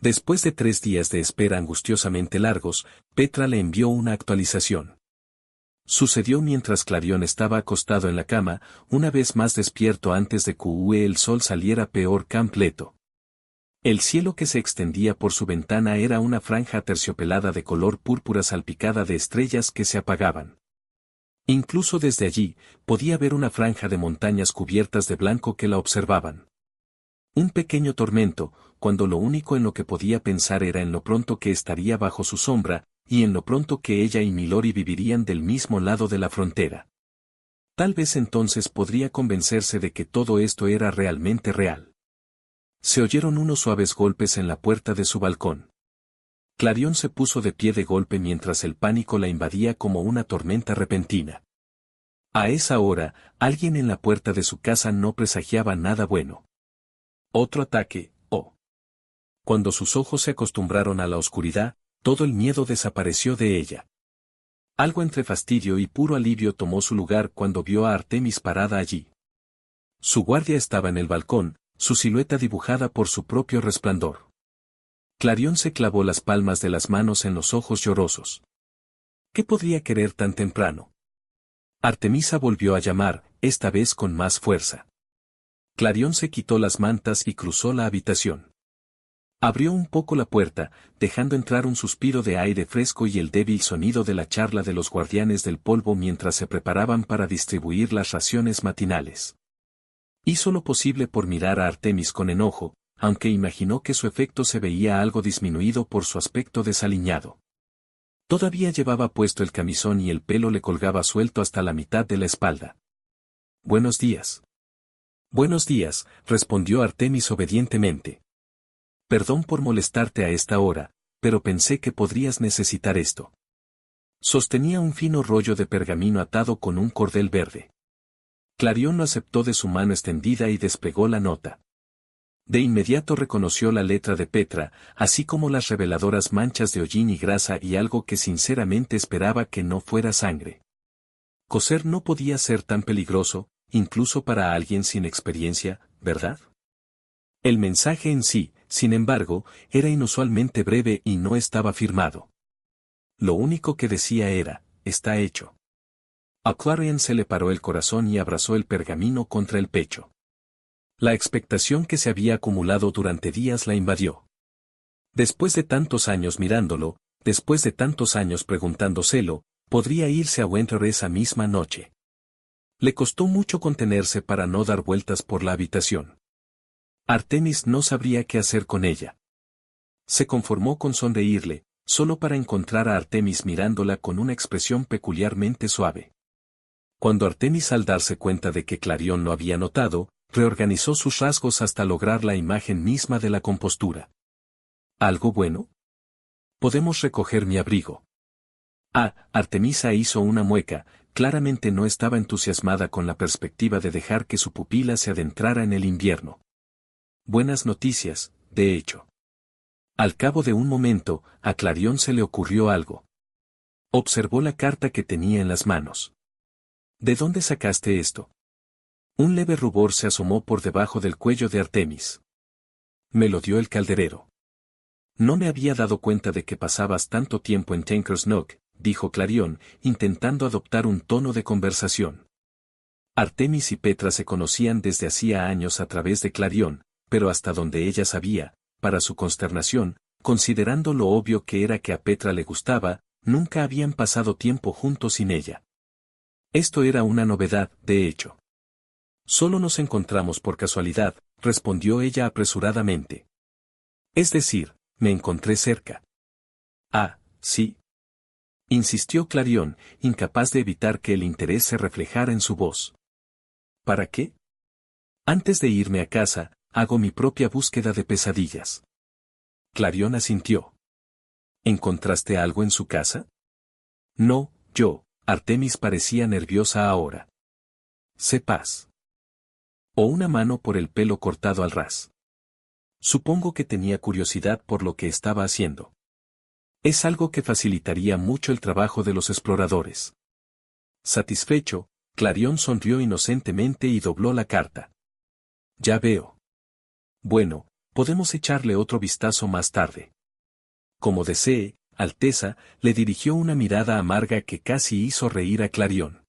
Después de 3 días de espera angustiosamente largos, Petra le envió una actualización. Sucedió mientras Clarion estaba acostado en la cama, una vez más despierto antes de que el sol saliera peor completo. El cielo que se extendía por su ventana era una franja aterciopelada de color púrpura salpicada de estrellas que se apagaban. Incluso desde allí, podía ver una franja de montañas cubiertas de blanco que la observaban. Un pequeño tormento, cuando lo único en lo que podía pensar era en lo pronto que estaría bajo su sombra, y en lo pronto que ella y Milori vivirían del mismo lado de la frontera. Tal vez entonces podría convencerse de que todo esto era realmente real. Se oyeron unos suaves golpes en la puerta de su balcón. Clarion se puso de pie de golpe mientras el pánico la invadía como una tormenta repentina. A esa hora, alguien en la puerta de su casa no presagiaba nada bueno. Otro ataque, oh. Cuando sus ojos se acostumbraron a la oscuridad, todo el miedo desapareció de ella. Algo entre fastidio y puro alivio tomó su lugar cuando vio a Artemis parada allí. Su guardia estaba en el balcón, su silueta dibujada por su propio resplandor. Clarion se clavó las palmas de las manos en los ojos llorosos. ¿Qué podría querer tan temprano? Artemisa volvió a llamar, esta vez con más fuerza. Clarion se quitó las mantas y cruzó la habitación. Abrió un poco la puerta, dejando entrar un suspiro de aire fresco y el débil sonido de la charla de los guardianes del polvo mientras se preparaban para distribuir las raciones matinales. Hizo lo posible por mirar a Artemis con enojo, aunque imaginó que su efecto se veía algo disminuido por su aspecto desaliñado. Todavía llevaba puesto el camisón y el pelo le colgaba suelto hasta la mitad de la espalda. «Buenos días». «Buenos días», respondió Artemis obedientemente. «Perdón por molestarte a esta hora, pero pensé que podrías necesitar esto». Sostenía un fino rollo de pergamino atado con un cordel verde. Clarion lo aceptó de su mano extendida y despegó la nota. De inmediato reconoció la letra de Petra, así como las reveladoras manchas de hollín y grasa y algo que sinceramente esperaba que no fuera sangre. Coser no podía ser tan peligroso, incluso para alguien sin experiencia, ¿verdad? El mensaje en sí, sin embargo, era inusualmente breve y no estaba firmado. Lo único que decía era, está hecho. A Clarion se le paró el corazón y abrazó el pergamino contra el pecho. La expectación que se había acumulado durante días la invadió. Después de tantos años mirándolo, después de tantos años preguntándoselo, podría irse a Winter esa misma noche. Le costó mucho contenerse para no dar vueltas por la habitación. Artemis no sabría qué hacer con ella. Se conformó con sonreírle, solo para encontrar a Artemis mirándola con una expresión peculiarmente suave. Cuando Artemis, al darse cuenta de que Clarion lo había notado, reorganizó sus rasgos hasta lograr la imagen misma de la compostura. ¿Algo bueno? Podemos recoger mi abrigo. Artemisa hizo una mueca, claramente no estaba entusiasmada con la perspectiva de dejar que su pupila se adentrara en el invierno. Buenas noticias, de hecho. Al cabo de un momento, a Clarion se le ocurrió algo. Observó la carta que tenía en las manos. ¿De dónde sacaste esto? Un leve rubor se asomó por debajo del cuello de Artemis. Me lo dio el calderero. No me había dado cuenta de que pasabas tanto tiempo en Tanker's Knock, dijo Clarion, intentando adoptar un tono de conversación. Artemis y Petra se conocían desde hacía años a través de Clarion, pero hasta donde ella sabía, para su consternación, considerando lo obvio que era que a Petra le gustaba, nunca habían pasado tiempo juntos sin ella. Esto era una novedad, de hecho. Solo nos encontramos por casualidad, respondió ella apresuradamente. Es decir, me encontré cerca. Sí. Insistió Clarion, incapaz de evitar que el interés se reflejara en su voz. ¿Para qué? Antes de irme a casa, hago mi propia búsqueda de pesadillas. Clarion asintió. ¿Encontraste algo en su casa? No, yo. Artemis parecía nerviosa ahora. Sepas. O una mano por el pelo cortado al ras. Supongo que tenía curiosidad por lo que estaba haciendo. Es algo que facilitaría mucho el trabajo de los exploradores. Satisfecho, Clarion sonrió inocentemente y dobló la carta. Ya veo. Bueno, Podemos echarle otro vistazo más tarde. Como desee, Alteza, le dirigió una mirada amarga que casi hizo reír a Clarion.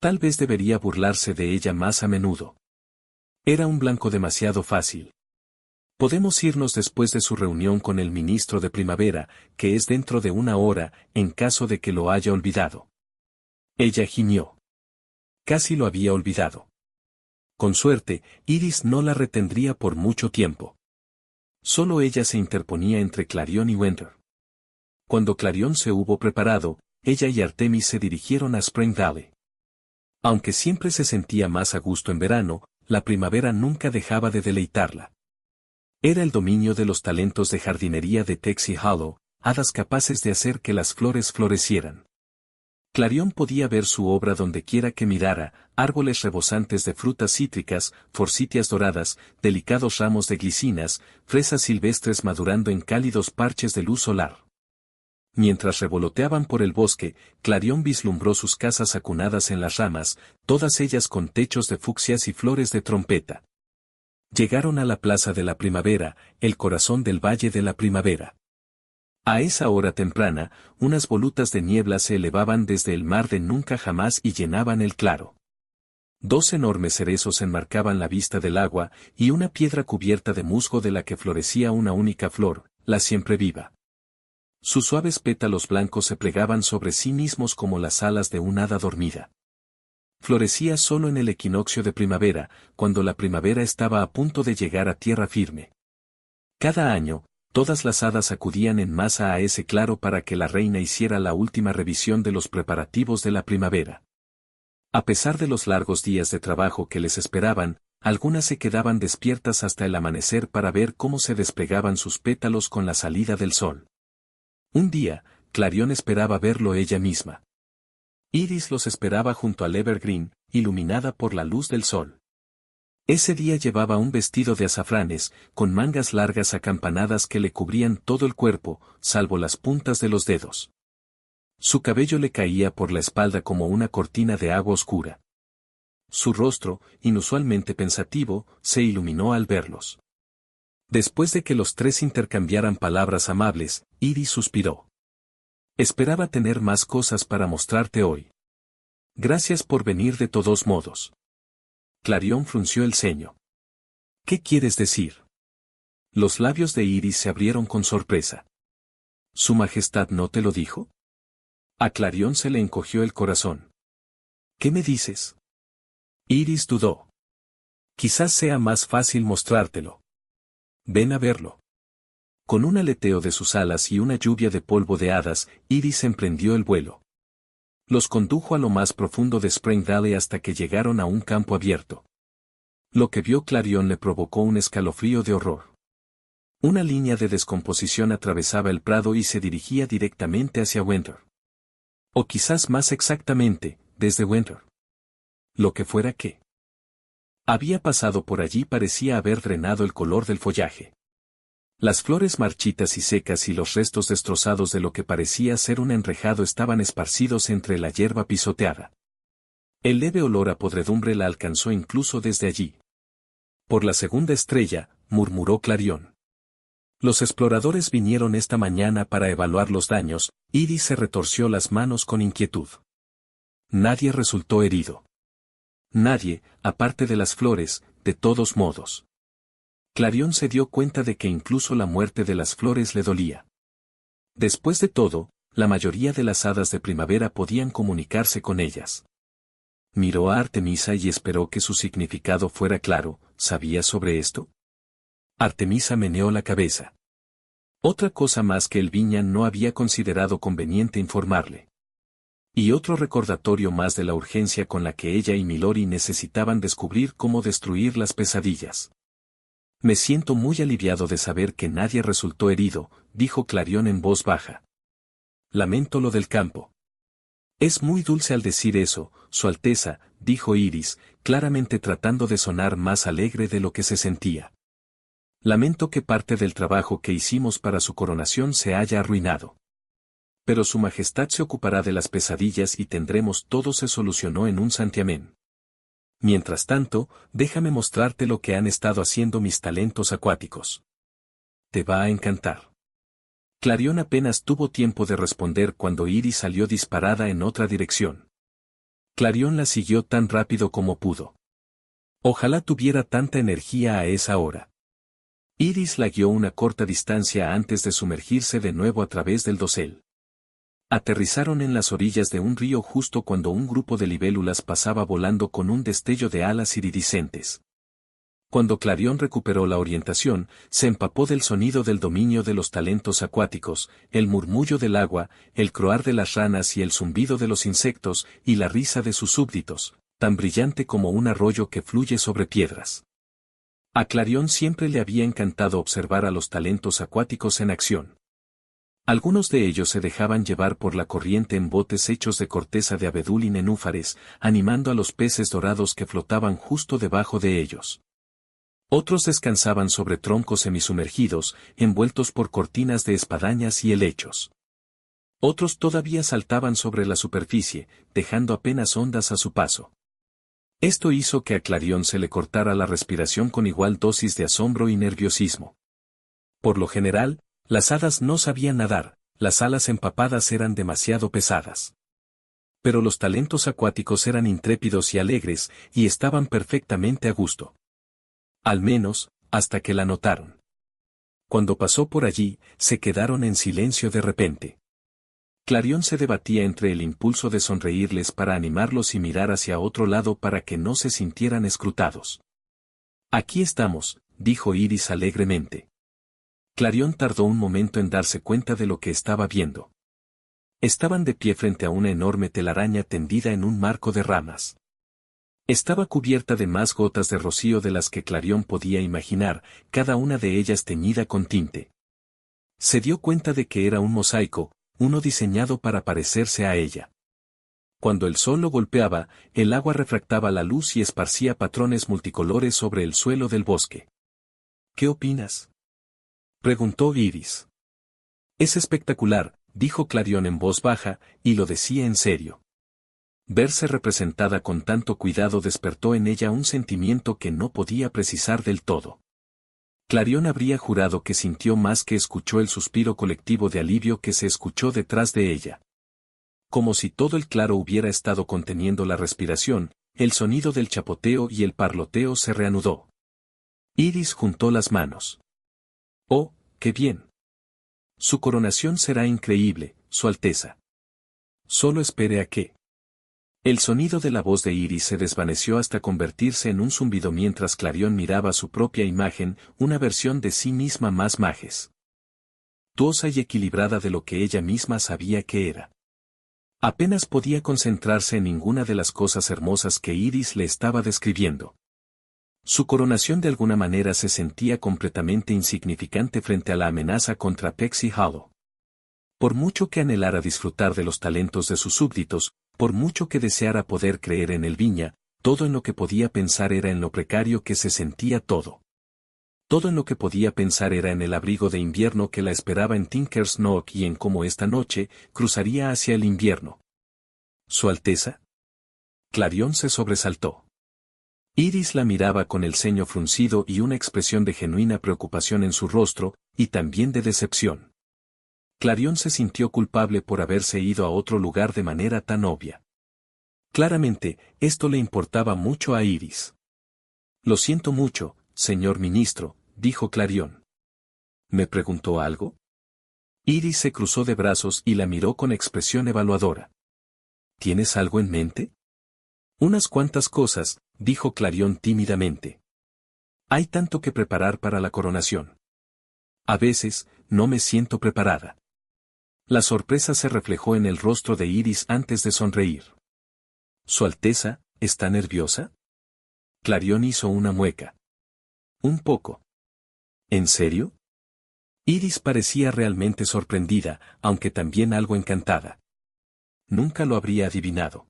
Tal vez debería burlarse de ella más a menudo. Era un blanco demasiado fácil. Podemos irnos después de su reunión con el ministro de Primavera, que es dentro de una hora, en caso de que lo haya olvidado. Ella gimió. Casi lo había olvidado. Con suerte, Iris no la retendría por mucho tiempo. Solo ella se interponía entre Clarion y Winter. Cuando Clarion se hubo preparado, ella y Artemis se dirigieron a Spring Valley. Aunque siempre se sentía más a gusto en verano, la primavera nunca dejaba de deleitarla. Era el dominio de los talentos de jardinería de Texie Hollow, hadas capaces de hacer que las flores florecieran. Clarion podía ver su obra dondequiera que mirara, árboles rebosantes de frutas cítricas, forsythias doradas, delicados ramos de glicinas, fresas silvestres madurando en cálidos parches de luz solar. Mientras revoloteaban por el bosque, Clarion vislumbró sus casas acunadas en las ramas, todas ellas con techos de fucsias y flores de trompeta. Llegaron a la plaza de la primavera, el corazón del valle de la primavera. A esa hora temprana, unas volutas de niebla se elevaban desde el mar de nunca jamás y llenaban el claro. 2 enormes cerezos enmarcaban la vista del agua, y una piedra cubierta de musgo de la que florecía una única flor, la siempre viva. Sus suaves pétalos blancos se plegaban sobre sí mismos como las alas de un hada dormida. Florecía solo en el equinoccio de primavera, cuando la primavera estaba a punto de llegar a tierra firme. Cada año, todas las hadas acudían en masa a ese claro para que la reina hiciera la última revisión de los preparativos de la primavera. A pesar de los largos días de trabajo que les esperaban, algunas se quedaban despiertas hasta el amanecer para ver cómo se desplegaban sus pétalos con la salida del sol. Un día, Clarion esperaba verlo ella misma. Iris los esperaba junto al evergreen, iluminada por la luz del sol. Ese día llevaba un vestido de azafranes, con mangas largas acampanadas que le cubrían todo el cuerpo, salvo las puntas de los dedos. Su cabello le caía por la espalda como una cortina de agua oscura. Su rostro, inusualmente pensativo, se iluminó al verlos. Después de que los 3 intercambiaran palabras amables, Iris suspiró. Esperaba tener más cosas para mostrarte hoy. Gracias por venir de todos modos. Clarion frunció el ceño. ¿Qué quieres decir? Los labios de Iris se abrieron con sorpresa. ¿Su Majestad no te lo dijo? A Clarion se le encogió el corazón. ¿Qué me dices? Iris dudó. Quizás sea más fácil mostrártelo. Ven a verlo. Con un aleteo de sus alas y una lluvia de polvo de hadas, Iris emprendió el vuelo. Los condujo a lo más profundo de Spring Valley hasta que llegaron a un campo abierto. Lo que vio Clarion le provocó un escalofrío de horror. Una línea de descomposición atravesaba el prado y se dirigía directamente hacia Winter. O quizás más exactamente, desde Winter. Lo que fuera que había pasado por allí parecía haber drenado el color del follaje. Las flores marchitas y secas y los restos destrozados de lo que parecía ser un enrejado estaban esparcidos entre la hierba pisoteada. El leve olor a podredumbre la alcanzó incluso desde allí. Por la segunda estrella, murmuró Clarion. Los exploradores vinieron esta mañana para evaluar los daños. Iris se retorció las manos con inquietud. Nadie resultó herido. Nadie, aparte de las flores, de todos modos. Clarion se dio cuenta de que incluso la muerte de las flores le dolía. Después de todo, la mayoría de las hadas de primavera podían comunicarse con ellas. Miró a Artemisa y esperó que su significado fuera claro. ¿Sabía sobre esto? Artemisa meneó la cabeza. Otra cosa más que el Viña no había considerado conveniente informarle. Y otro recordatorio más de la urgencia con la que ella y Milori necesitaban descubrir cómo destruir las pesadillas. Me siento muy aliviado de saber que nadie resultó herido, dijo Clarion en voz baja. Lamento lo del campo. Es muy dulce al decir eso, Su Alteza, dijo Iris, claramente tratando de sonar más alegre de lo que se sentía. Lamento que parte del trabajo que hicimos para su coronación se haya arruinado. Pero Su Majestad se ocupará de las pesadillas y tendremos todo se solucionó en un santiamén. Mientras tanto, déjame mostrarte lo que han estado haciendo mis talentos acuáticos. Te va a encantar. Clarion apenas tuvo tiempo de responder cuando Iris salió disparada en otra dirección. Clarion la siguió tan rápido como pudo. Ojalá tuviera tanta energía a esa hora. Iris la guió una corta distancia antes de sumergirse de nuevo a través del dosel. Aterrizaron en las orillas de un río justo cuando un grupo de libélulas pasaba volando con un destello de alas iridiscentes. Cuando Clarion recuperó la orientación, se empapó del sonido del dominio de los talentos acuáticos, el murmullo del agua, el croar de las ranas y el zumbido de los insectos, y la risa de sus súbditos, tan brillante como un arroyo que fluye sobre piedras. A Clarion siempre le había encantado observar a los talentos acuáticos en acción. Algunos de ellos se dejaban llevar por la corriente en botes hechos de corteza de abedul y nenúfares, animando a los peces dorados que flotaban justo debajo de ellos. Otros descansaban sobre troncos semisumergidos, envueltos por cortinas de espadañas y helechos. Otros todavía saltaban sobre la superficie, dejando apenas ondas a su paso. Esto hizo que a Clarion se le cortara la respiración con igual dosis de asombro y nerviosismo. Por lo general, las hadas no sabían nadar, las alas empapadas eran demasiado pesadas. Pero los talentos acuáticos eran intrépidos y alegres, y estaban perfectamente a gusto. Al menos, hasta que la notaron. Cuando pasó por allí, se quedaron en silencio de repente. Clarion se debatía entre el impulso de sonreírles para animarlos y mirar hacia otro lado para que no se sintieran escrutados. Aquí estamos, dijo Iris alegremente. Clarion tardó un momento en darse cuenta de lo que estaba viendo. Estaban de pie frente a una enorme telaraña tendida en un marco de ramas. Estaba cubierta de más gotas de rocío de las que Clarion podía imaginar, cada una de ellas teñida con tinte. Se dio cuenta de que era un mosaico, uno diseñado para parecerse a ella. Cuando el sol lo golpeaba, el agua refractaba la luz y esparcía patrones multicolores sobre el suelo del bosque. ¿Qué opinas?, preguntó Iris. Es espectacular, dijo Clarion en voz baja, y lo decía en serio. Verse representada con tanto cuidado despertó en ella un sentimiento que no podía precisar del todo. Clarion habría jurado que sintió más que escuchó el suspiro colectivo de alivio que se escuchó detrás de ella. Como si todo el claro hubiera estado conteniendo la respiración, el sonido del chapoteo y el parloteo se reanudó. Iris juntó las manos. ¡Oh, qué bien! Su coronación será increíble, Su Alteza. Solo espere a que... El sonido de la voz de Iris se desvaneció hasta convertirse en un zumbido mientras Clarion miraba su propia imagen, una versión de sí misma más majestuosa y equilibrada de lo que ella misma sabía que era. Apenas podía concentrarse en ninguna de las cosas hermosas que Iris le estaba describiendo. Su coronación de alguna manera se sentía completamente insignificante frente a la amenaza contra Pexy Hollow. Por mucho que anhelara disfrutar de los talentos de sus súbditos, por mucho que deseara poder creer en el Viña, todo en lo que podía pensar era en lo precario que se sentía todo. Todo en lo que podía pensar era en el abrigo de invierno que la esperaba en Tinker's Knock y en cómo esta noche cruzaría hacia el invierno. ¿Su Alteza? Clarion se sobresaltó. Iris la miraba con el ceño fruncido y una expresión de genuina preocupación en su rostro, y también de decepción. Clarion se sintió culpable por haberse ido a otro lugar de manera tan obvia. Claramente, esto le importaba mucho a Iris. Lo siento mucho, señor ministro, dijo Clarion. ¿Me preguntó algo? Iris se cruzó de brazos y la miró con expresión evaluadora. ¿Tienes algo en mente? Unas cuantas cosas, dijo Clarion tímidamente. Hay tanto que preparar para la coronación. A veces, no me siento preparada. La sorpresa se reflejó en el rostro de Iris antes de sonreír. ¿Su Alteza, está nerviosa? Clarion hizo una mueca. Un poco. ¿En serio? Iris parecía realmente sorprendida, aunque también algo encantada. Nunca lo habría adivinado.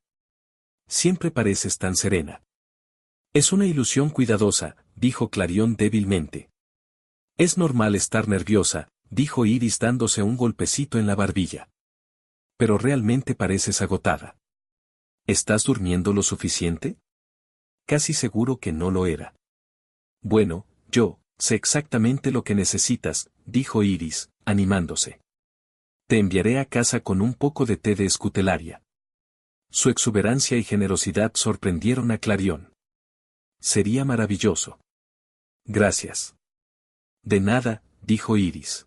Siempre pareces tan serena. Es una ilusión cuidadosa, dijo Clarion débilmente. Es normal estar nerviosa, dijo Iris dándose un golpecito en la barbilla. Pero realmente pareces agotada. ¿Estás durmiendo lo suficiente? Casi seguro que no lo era. Bueno, yo sé exactamente lo que necesitas, dijo Iris, animándose. Te enviaré a casa con un poco de té de escutelaria. Su exuberancia y generosidad sorprendieron a Clarion. Sería maravilloso. Gracias. De nada, dijo Iris.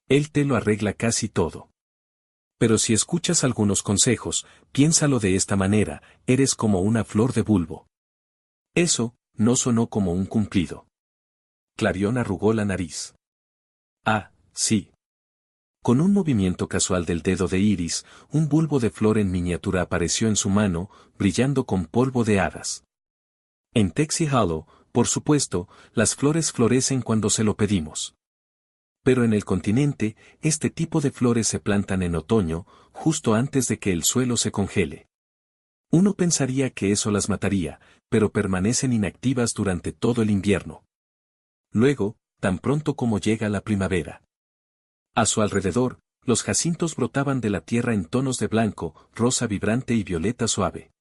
Él te lo arregla casi todo. Pero si escuchas algunos consejos, piénsalo de esta manera, eres como una flor de bulbo. Eso, no sonó como un cumplido. Clarion arrugó la nariz. Ah, sí. Con un movimiento casual del dedo de Iris, un bulbo de flor en miniatura apareció en su mano, brillando con polvo de hadas. En Texie Hollow, por supuesto, las flores florecen cuando se lo pedimos. Pero en el continente, este tipo de flores se plantan en otoño, justo antes de que el suelo se congele. Uno pensaría que eso las mataría, pero permanecen inactivas durante todo el invierno. Luego, tan pronto como llega la primavera. A su alrededor, los jacintos brotaban de la tierra en tonos de blanco, rosa vibrante y violeta suave.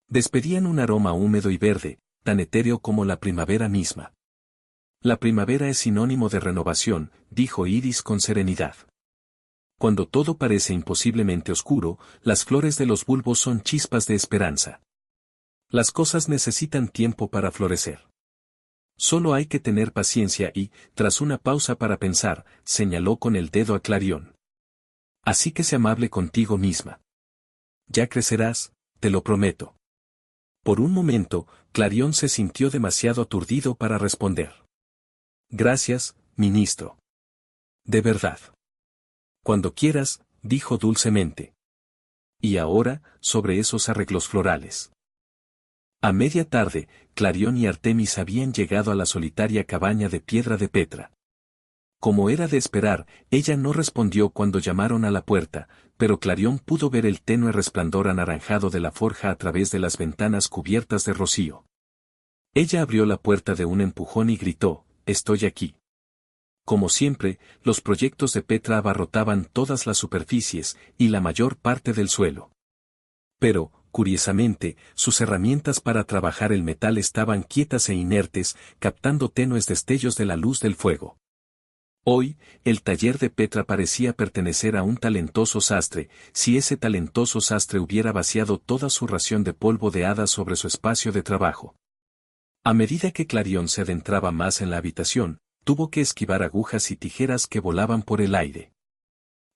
Despedían un aroma húmedo y verde, tan etéreo como la primavera misma. La primavera es sinónimo de renovación, dijo Iris con serenidad. Cuando todo parece imposiblemente oscuro, las flores de los bulbos son chispas de esperanza. Las cosas necesitan tiempo para florecer. Solo hay que tener paciencia y, tras una pausa para pensar, señaló con el dedo a Clarion. Así que sé amable contigo misma. Ya crecerás, te lo prometo. Por un momento, Clarion se sintió demasiado aturdido para responder. Gracias, ministro. De verdad. Cuando quieras, dijo dulcemente. Y ahora, sobre esos arreglos florales. A media tarde, Clarion y Artemis habían llegado a la solitaria cabaña de piedra de Petra. Como era de esperar, ella no respondió cuando llamaron a la puerta, pero Clarion pudo ver el tenue resplandor anaranjado de la forja a través de las ventanas cubiertas de rocío. Ella abrió la puerta de un empujón y gritó, «Estoy aquí». Como siempre, los proyectos de Petra abarrotaban todas las superficies y la mayor parte del suelo. Pero, curiosamente, sus herramientas para trabajar el metal estaban quietas e inertes, captando tenues destellos de la luz del fuego. Hoy, el taller de Petra parecía pertenecer a un talentoso sastre, si ese talentoso sastre hubiera vaciado toda su ración de polvo de hadas sobre su espacio de trabajo. A medida que Clarion se adentraba más en la habitación, tuvo que esquivar agujas y tijeras que volaban por el aire.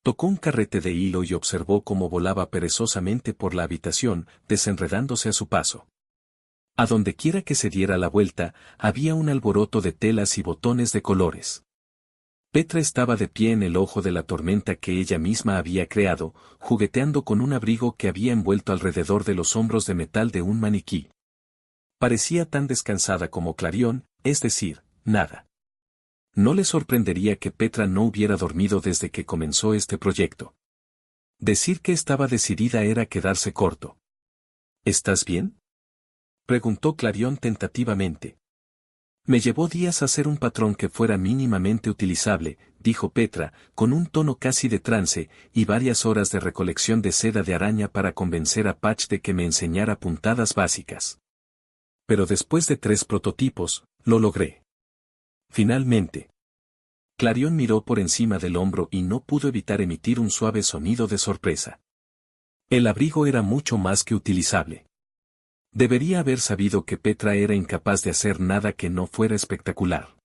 Tocó un carrete de hilo y observó cómo volaba perezosamente por la habitación, desenredándose a su paso. A donde quiera que se diera la vuelta, había un alboroto de telas y botones de colores. Petra estaba de pie en el ojo de la tormenta que ella misma había creado, jugueteando con un abrigo que había envuelto alrededor de los hombros de metal de un maniquí. Parecía tan descansada como Clarion, es decir, nada. No le sorprendería que Petra no hubiera dormido desde que comenzó este proyecto. Decir que estaba decidida era quedarse corto. ¿Estás bien?, preguntó Clarion tentativamente. Me llevó días hacer un patrón que fuera mínimamente utilizable, dijo Petra, con un tono casi de trance, y varias horas de recolección de seda de araña para convencer a Patch de que me enseñara puntadas básicas. Pero después de 3 prototipos, lo logré. Finalmente. Clarion miró por encima del hombro y no pudo evitar emitir un suave sonido de sorpresa. El abrigo era mucho más que utilizable. Debería haber sabido que Petra era incapaz de hacer nada que no fuera espectacular.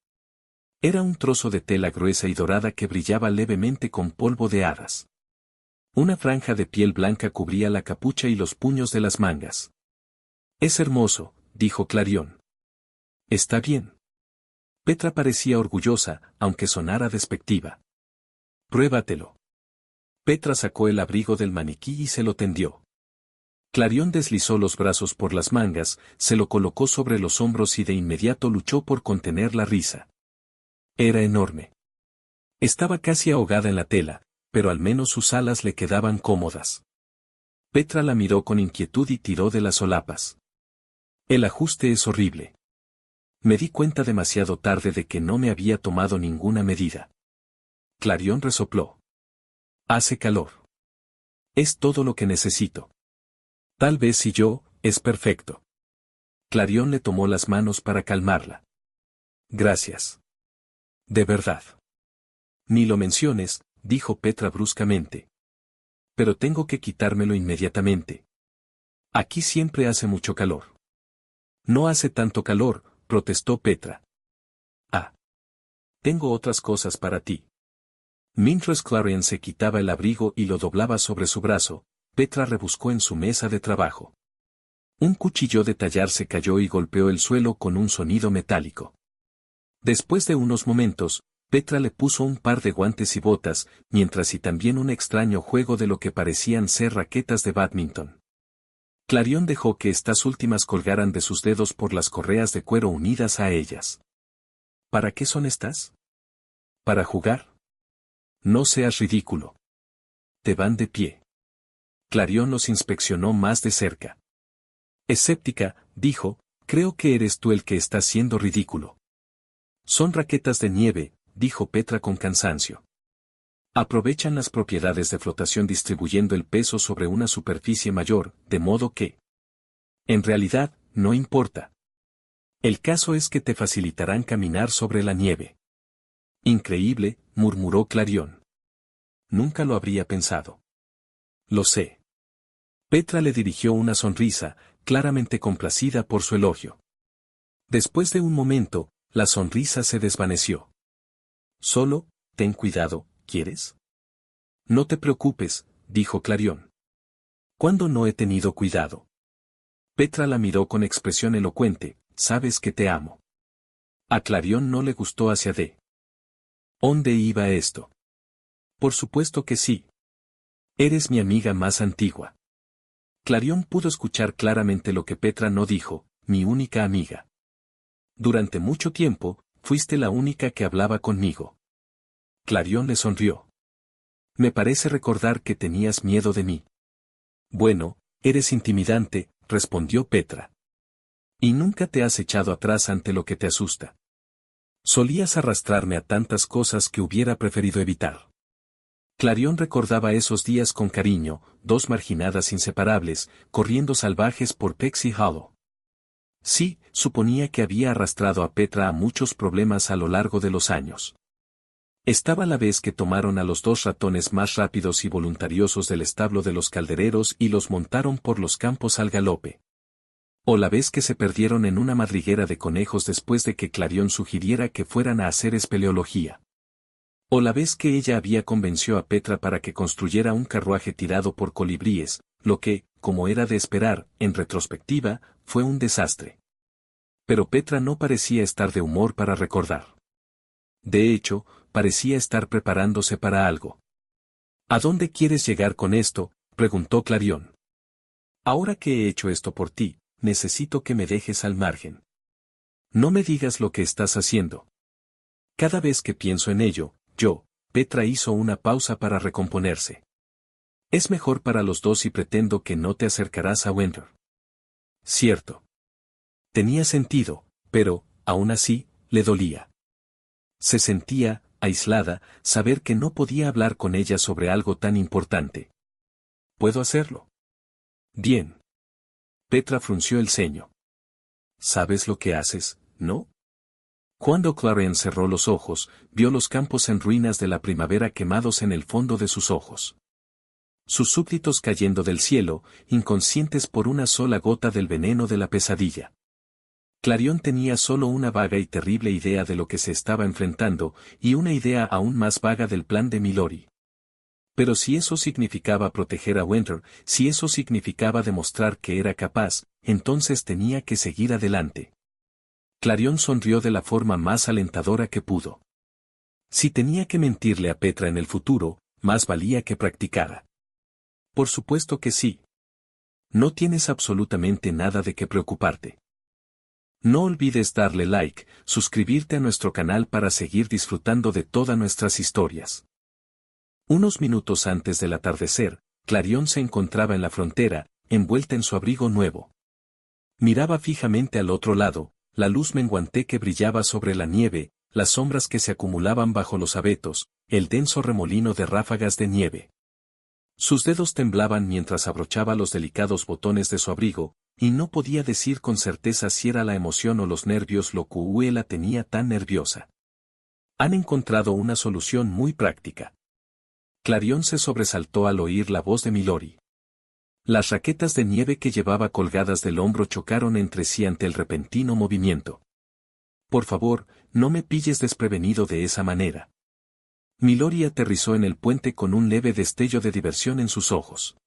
Era un trozo de tela gruesa y dorada que brillaba levemente con polvo de hadas. Una franja de piel blanca cubría la capucha y los puños de las mangas. Es hermoso, dijo Clarion. Está bien. Petra parecía orgullosa, aunque sonara despectiva. Pruébatelo. Petra sacó el abrigo del maniquí y se lo tendió. Clarion deslizó los brazos por las mangas, se lo colocó sobre los hombros y de inmediato luchó por contener la risa. Era enorme. Estaba casi ahogada en la tela, pero al menos sus alas le quedaban cómodas. Petra la miró con inquietud y tiró de las solapas. El ajuste es horrible. Me di cuenta demasiado tarde de que no me había tomado ninguna medida. Clarion resopló. Hace calor. Es todo lo que necesito. Tal vez si yo, es perfecto. Clarion le tomó las manos para calmarla. Gracias. De verdad. Ni lo menciones, dijo Petra bruscamente. Pero tengo que quitármelo inmediatamente. Aquí siempre hace mucho calor. No hace tanto calor, protestó Petra. Ah. Tengo otras cosas para ti. Mientras Clarion se quitaba el abrigo y lo doblaba sobre su brazo, Petra rebuscó en su mesa de trabajo. Un cuchillo de tallar se cayó y golpeó el suelo con un sonido metálico. Después de unos momentos, Petra le puso un par de guantes y botas, mientras y también un extraño juego de lo que parecían ser raquetas de bádminton. Clarion dejó que estas últimas colgaran de sus dedos por las correas de cuero unidas a ellas. ¿Para qué son estas? ¿Para jugar? No seas ridículo. Te van de pie. Clarion los inspeccionó más de cerca. Escéptica, dijo, creo que eres tú el que está siendo ridículo. Son raquetas de nieve, dijo Petra con cansancio. Aprovechan las propiedades de flotación distribuyendo el peso sobre una superficie mayor, de modo que... En realidad, no importa. El caso es que te facilitarán caminar sobre la nieve. Increíble, murmuró Clarion. Nunca lo habría pensado. Lo sé. Petra le dirigió una sonrisa, claramente complacida por su elogio. Después de un momento, la sonrisa se desvaneció. Solo, ten cuidado, ¿quieres? No te preocupes, dijo Clarion. ¿Cuándo no he tenido cuidado? Petra la miró con expresión elocuente, sabes que te amo. A Clarion no le gustó hacia de. ¿Dónde iba esto? Por supuesto que sí. Eres mi amiga más antigua. Clarion pudo escuchar claramente lo que Petra no dijo, mi única amiga. Durante mucho tiempo, fuiste la única que hablaba conmigo. Clarion le sonrió. Me parece recordar que tenías miedo de mí. Bueno, eres intimidante, respondió Petra. Y nunca te has echado atrás ante lo que te asusta. Solías arrastrarme a tantas cosas que hubiera preferido evitar. Clarion recordaba esos días con cariño, dos marginadas inseparables, corriendo salvajes por Pexy Hollow. Sí, suponía que había arrastrado a Petra a muchos problemas a lo largo de los años. Estaba la vez que tomaron a los dos ratones más rápidos y voluntariosos del establo de los caldereros y los montaron por los campos al galope. O la vez que se perdieron en una madriguera de conejos después de que Clarion sugiriera que fueran a hacer espeleología. O la vez que ella había convenció a Petra para que construyera un carruaje tirado por colibríes, lo que, como era de esperar, en retrospectiva, fue un desastre. Pero Petra no parecía estar de humor para recordar. De hecho, parecía estar preparándose para algo. ¿A dónde quieres llegar con esto?, preguntó Clarion. Ahora que he hecho esto por ti, necesito que me dejes al margen. No me digas lo que estás haciendo. Cada vez que pienso en ello, Petra hizo una pausa para recomponerse. Es mejor para los dos y pretendo que no te acercarás a Winter. Cierto. Tenía sentido, pero, aún así, le dolía. Se sentía, aislada, saber que no podía hablar con ella sobre algo tan importante. ¿Puedo hacerlo? Bien. Petra frunció el ceño. ¿Sabes lo que haces, no? Cuando Clarion cerró los ojos, vio los campos en ruinas de la primavera quemados en el fondo de sus ojos. Sus súbditos cayendo del cielo, inconscientes por una sola gota del veneno de la pesadilla. Clarion tenía solo una vaga y terrible idea de lo que se estaba enfrentando, y una idea aún más vaga del plan de Milori. Pero si eso significaba proteger a Winter, si eso significaba demostrar que era capaz, entonces tenía que seguir adelante. Clarion sonrió de la forma más alentadora que pudo. Si tenía que mentirle a Petra en el futuro, más valía que practicara. Por supuesto que sí. No tienes absolutamente nada de qué preocuparte. No olvides darle like, suscribirte a nuestro canal para seguir disfrutando de todas nuestras historias. Unos minutos antes del atardecer, Clarion se encontraba en la frontera, envuelta en su abrigo nuevo. Miraba fijamente al otro lado, la luz menguante que brillaba sobre la nieve, las sombras que se acumulaban bajo los abetos, el denso remolino de ráfagas de nieve. Sus dedos temblaban mientras abrochaba los delicados botones de su abrigo, Y no podía decir con certeza si era la emoción o los nervios lo que la tenía tan nerviosa. Han encontrado una solución muy práctica. Clarion se sobresaltó al oír la voz de Milori. Las raquetas de nieve que llevaba colgadas del hombro chocaron entre sí ante el repentino movimiento. Por favor, no me pilles desprevenido de esa manera. Milori aterrizó en el puente con un leve destello de diversión en sus ojos.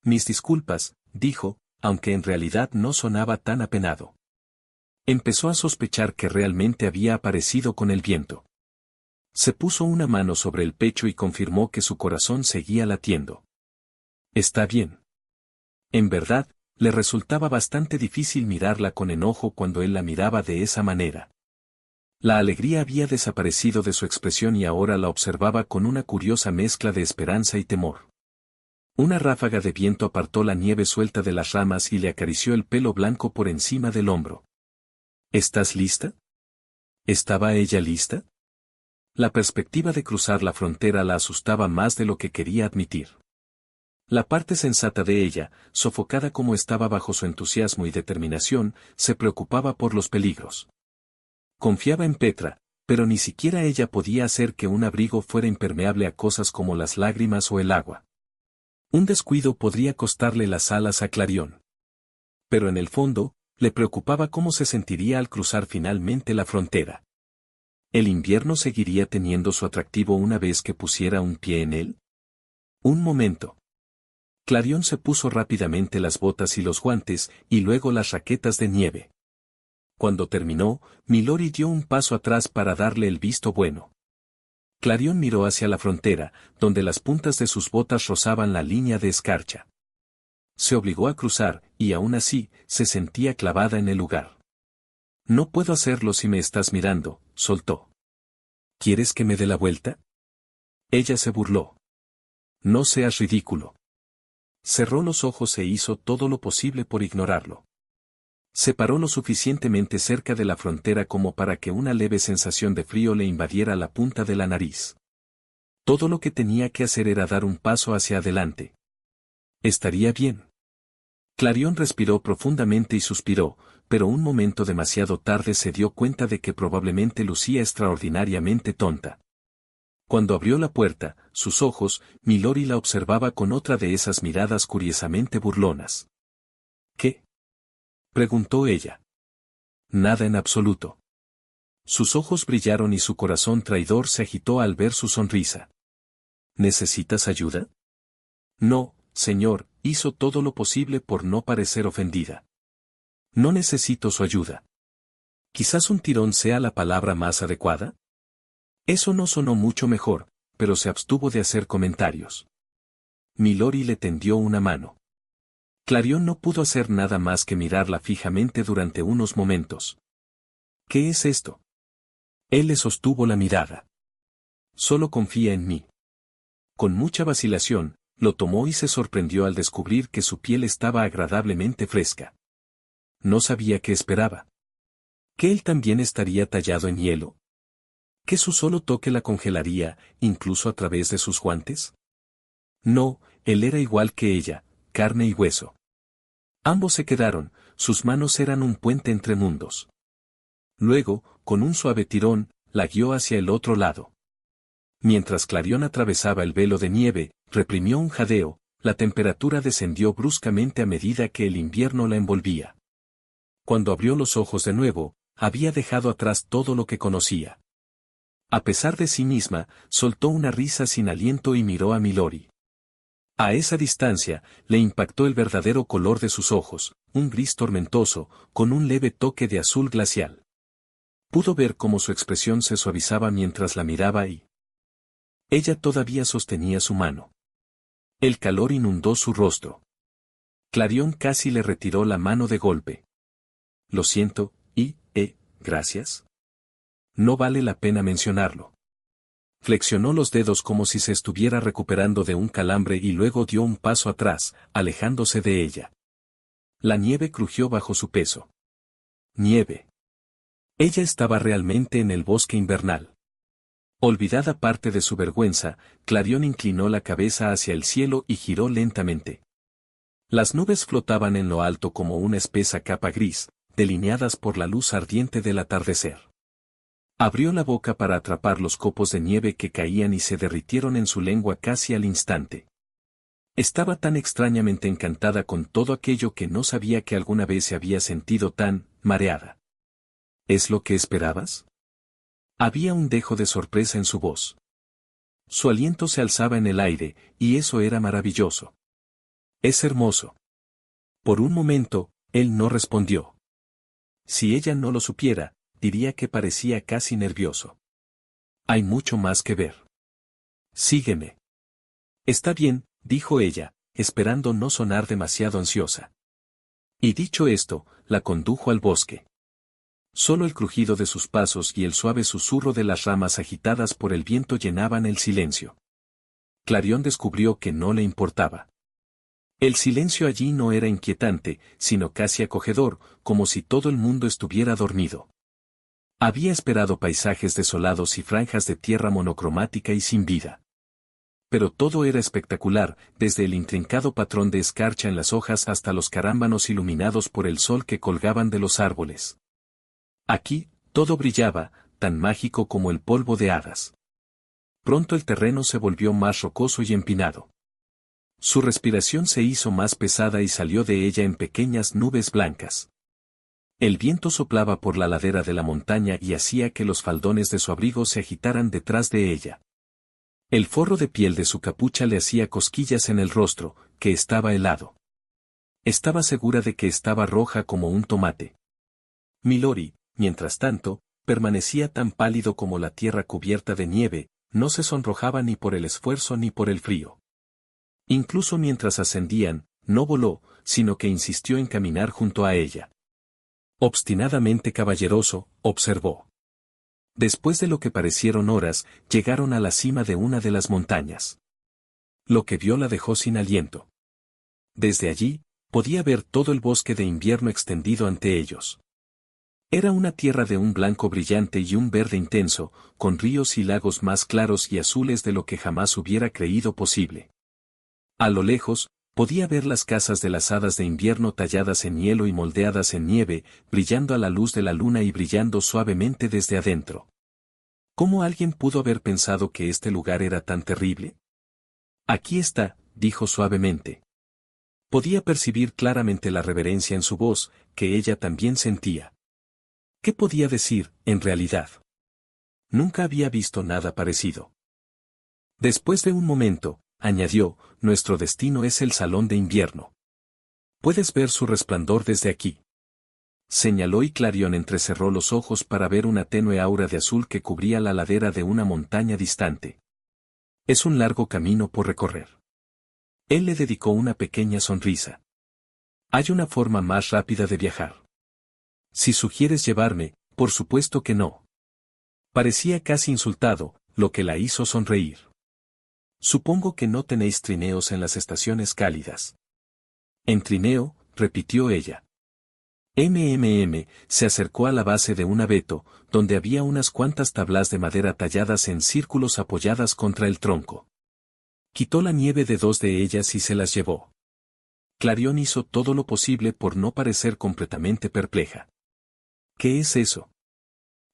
Mis disculpas, dijo, aunque en realidad no sonaba tan apenado. Empezó a sospechar que realmente había aparecido con el viento. Se puso una mano sobre el pecho y confirmó que su corazón seguía latiendo. Está bien. En verdad, le resultaba bastante difícil mirarla con enojo cuando él la miraba de esa manera. La alegría había desaparecido de su expresión y ahora la observaba con una curiosa mezcla de esperanza y temor. Una ráfaga de viento apartó la nieve suelta de las ramas y le acarició el pelo blanco por encima del hombro. ¿Estás lista? ¿Estaba ella lista? La perspectiva de cruzar la frontera la asustaba más de lo que quería admitir. La parte sensata de ella, sofocada como estaba bajo su entusiasmo y determinación, se preocupaba por los peligros. Confiaba en Petra, pero ni siquiera ella podía hacer que un abrigo fuera impermeable a cosas como las lágrimas o el agua. Un descuido podría costarle las alas a Clarion. Pero en el fondo, le preocupaba cómo se sentiría al cruzar finalmente la frontera. ¿El invierno seguiría teniendo su atractivo una vez que pusiera un pie en él? Un momento. Clarion se puso rápidamente las botas y los guantes, y luego las raquetas de nieve. Cuando terminó, Milori dio un paso atrás para darle el visto bueno. Clarion miró hacia la frontera, donde las puntas de sus botas rozaban la línea de escarcha. Se obligó a cruzar, y aún así, se sentía clavada en el lugar. No puedo hacerlo si me estás mirando, soltó. ¿Quieres que me dé la vuelta? Ella se burló. No seas ridículo. Cerró los ojos e hizo todo lo posible por ignorarlo. Se paró lo suficientemente cerca de la frontera como para que una leve sensación de frío le invadiera la punta de la nariz. Todo lo que tenía que hacer era dar un paso hacia adelante. Estaría bien. Clarion respiró profundamente y suspiró, pero un momento demasiado tarde se dio cuenta de que probablemente lucía extraordinariamente tonta. Cuando abrió la puerta, sus ojos, Milori la observaba con otra de esas miradas curiosamente burlonas. ¿Qué? Preguntó ella. Nada en absoluto. Sus ojos brillaron y su corazón traidor se agitó al ver su sonrisa. ¿Necesitas ayuda? No, señor, hizo todo lo posible por no parecer ofendida. No necesito su ayuda. Quizás un tirón sea la palabra más adecuada. Eso no sonó mucho mejor, pero se abstuvo de hacer comentarios. Milori le tendió una mano. Clarion no pudo hacer nada más que mirarla fijamente durante unos momentos. ¿Qué es esto? Él le sostuvo la mirada. Solo confía en mí. Con mucha vacilación, lo tomó y se sorprendió al descubrir que su piel estaba agradablemente fresca. No sabía qué esperaba. ¿Que él también estaría tallado en hielo? ¿Que su solo toque la congelaría, incluso a través de sus guantes? No, él era igual que ella, carne y hueso. Ambos se quedaron, sus manos eran un puente entre mundos. Luego, con un suave tirón, la guió hacia el otro lado. Mientras Clarion atravesaba el velo de nieve, reprimió un jadeo, la temperatura descendió bruscamente a medida que el invierno la envolvía. Cuando abrió los ojos de nuevo, había dejado atrás todo lo que conocía. A pesar de sí misma, soltó una risa sin aliento y miró a Milori. A esa distancia, le impactó el verdadero color de sus ojos, un gris tormentoso, con un leve toque de azul glacial. Pudo ver cómo su expresión se suavizaba mientras la miraba y ella todavía sostenía su mano. El calor inundó su rostro. Clarion casi le retiró la mano de golpe. Lo siento, gracias. No vale la pena mencionarlo. Flexionó los dedos como si se estuviera recuperando de un calambre y luego dio un paso atrás, alejándose de ella. La nieve crujió bajo su peso. Nieve. Ella estaba realmente en el bosque invernal. Olvidada parte de su vergüenza, Clarion inclinó la cabeza hacia el cielo y giró lentamente. Las nubes flotaban en lo alto como una espesa capa gris, delineadas por la luz ardiente del atardecer. Abrió la boca para atrapar los copos de nieve que caían y se derritieron en su lengua casi al instante. Estaba tan extrañamente encantada con todo aquello que no sabía que alguna vez se había sentido tan mareada. ¿Es lo que esperabas? Había un dejo de sorpresa en su voz. Su aliento se alzaba en el aire, y eso era maravilloso. Es hermoso. Por un momento, él no respondió. Si ella no lo supiera, diría que parecía casi nervioso. Hay mucho más que ver. Sígueme. Está bien, dijo ella, esperando no sonar demasiado ansiosa. Y dicho esto, la condujo al bosque. Solo el crujido de sus pasos y el suave susurro de las ramas agitadas por el viento llenaban el silencio. Clarión descubrió que no le importaba. El silencio allí no era inquietante, sino casi acogedor, como si todo el mundo estuviera dormido. Había esperado paisajes desolados y franjas de tierra monocromática y sin vida. Pero todo era espectacular, desde el intrincado patrón de escarcha en las hojas hasta los carámbanos iluminados por el sol que colgaban de los árboles. Aquí, todo brillaba, tan mágico como el polvo de hadas. Pronto el terreno se volvió más rocoso y empinado. Su respiración se hizo más pesada y salió de ella en pequeñas nubes blancas. El viento soplaba por la ladera de la montaña y hacía que los faldones de su abrigo se agitaran detrás de ella. El forro de piel de su capucha le hacía cosquillas en el rostro, que estaba helado. Estaba segura de que estaba roja como un tomate. Milori, mientras tanto, permanecía tan pálido como la tierra cubierta de nieve, no se sonrojaba ni por el esfuerzo ni por el frío. Incluso mientras ascendían, no voló, sino que insistió en caminar junto a ella. Obstinadamente caballeroso, observó. Después de lo que parecieron horas, llegaron a la cima de una de las montañas. Lo que vio la dejó sin aliento. Desde allí, podía ver todo el bosque de invierno extendido ante ellos. Era una tierra de un blanco brillante y un verde intenso, con ríos y lagos más claros y azules de lo que jamás hubiera creído posible. A lo lejos, podía ver las casas de las hadas de invierno talladas en hielo y moldeadas en nieve, brillando a la luz de la luna y brillando suavemente desde adentro. ¿Cómo alguien pudo haber pensado que este lugar era tan terrible? Aquí está, dijo suavemente. Podía percibir claramente la reverencia en su voz, que ella también sentía. ¿Qué podía decir, en realidad? Nunca había visto nada parecido. Después de un momento, añadió, nuestro destino es el salón de invierno. Puedes ver su resplandor desde aquí. Señaló y Clarión entrecerró los ojos para ver una tenue aura de azul que cubría la ladera de una montaña distante. Es un largo camino por recorrer. Él le dedicó una pequeña sonrisa. Hay una forma más rápida de viajar. Si sugieres llevarme, por supuesto que no. Parecía casi insultado, lo que la hizo sonreír. Supongo que no tenéis trineos en las estaciones cálidas. En trineo, repitió ella. Se acercó a la base de un abeto, donde había unas cuantas tablas de madera talladas en círculos apoyadas contra el tronco. Quitó la nieve de dos de ellas y se las llevó. Clarión hizo todo lo posible por no parecer completamente perpleja. ¿Qué es eso?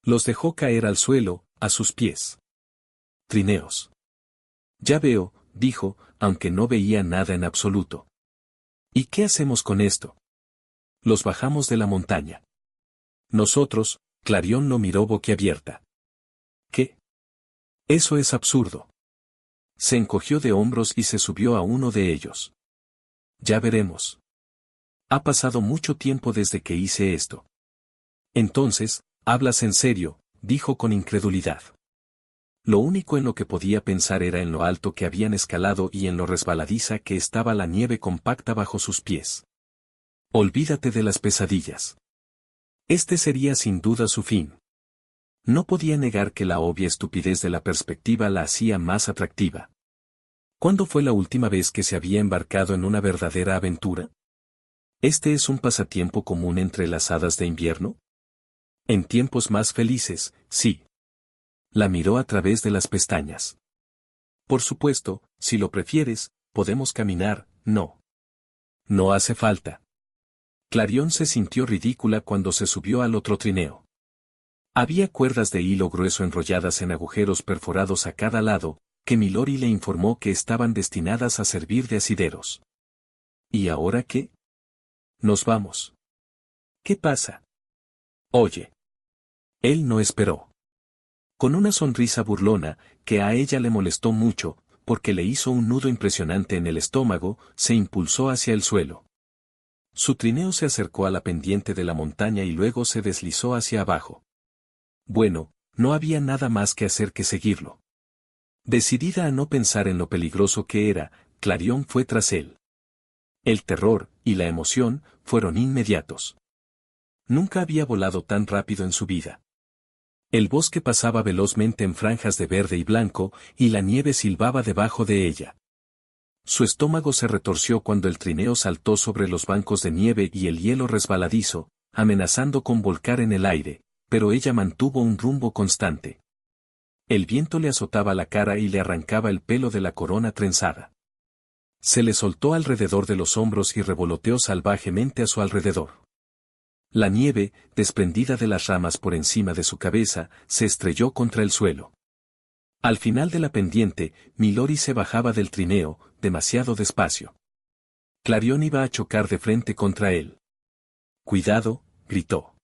Los dejó caer al suelo, a sus pies. Trineos. Ya veo, dijo, aunque no veía nada en absoluto. ¿Y qué hacemos con esto? Los bajamos de la montaña. Nosotros, Clarión lo miró boquiabierta. ¿Qué? Eso es absurdo. Se encogió de hombros y se subió a uno de ellos. Ya veremos. Ha pasado mucho tiempo desde que hice esto. Entonces, hablas en serio, dijo con incredulidad. Lo único en lo que podía pensar era en lo alto que habían escalado y en lo resbaladiza que estaba la nieve compacta bajo sus pies. Olvídate de las pesadillas. Este sería sin duda su fin. No podía negar que la obvia estupidez de la perspectiva la hacía más atractiva. ¿Cuándo fue la última vez que se había embarcado en una verdadera aventura? ¿Este es un pasatiempo común entre las hadas de invierno? En tiempos más felices, sí. La miró a través de las pestañas. Por supuesto, si lo prefieres, podemos caminar, no. No hace falta. Clarión se sintió ridícula cuando se subió al otro trineo. Había cuerdas de hilo grueso enrolladas en agujeros perforados a cada lado, que Milori le informó que estaban destinadas a servir de asideros. ¿Y ahora qué? Nos vamos. ¿Qué pasa? Oye. Él no esperó. Con una sonrisa burlona, que a ella le molestó mucho, porque le hizo un nudo impresionante en el estómago, se impulsó hacia el suelo. Su trineo se acercó a la pendiente de la montaña y luego se deslizó hacia abajo. Bueno, no había nada más que hacer que seguirlo. Decidida a no pensar en lo peligroso que era, Clarión fue tras él. El terror y la emoción fueron inmediatos. Nunca había volado tan rápido en su vida. El bosque pasaba velozmente en franjas de verde y blanco, y la nieve silbaba debajo de ella. Su estómago se retorció cuando el trineo saltó sobre los bancos de nieve y el hielo resbaladizo, amenazando con volcar en el aire, pero ella mantuvo un rumbo constante. El viento le azotaba la cara y le arrancaba el pelo de la corona trenzada. Se le soltó alrededor de los hombros y revoloteó salvajemente a su alrededor. La nieve, desprendida de las ramas por encima de su cabeza, se estrelló contra el suelo. Al final de la pendiente, Milori se bajaba del trineo, demasiado despacio. Clarión iba a chocar de frente contra él. «Cuidado», gritó.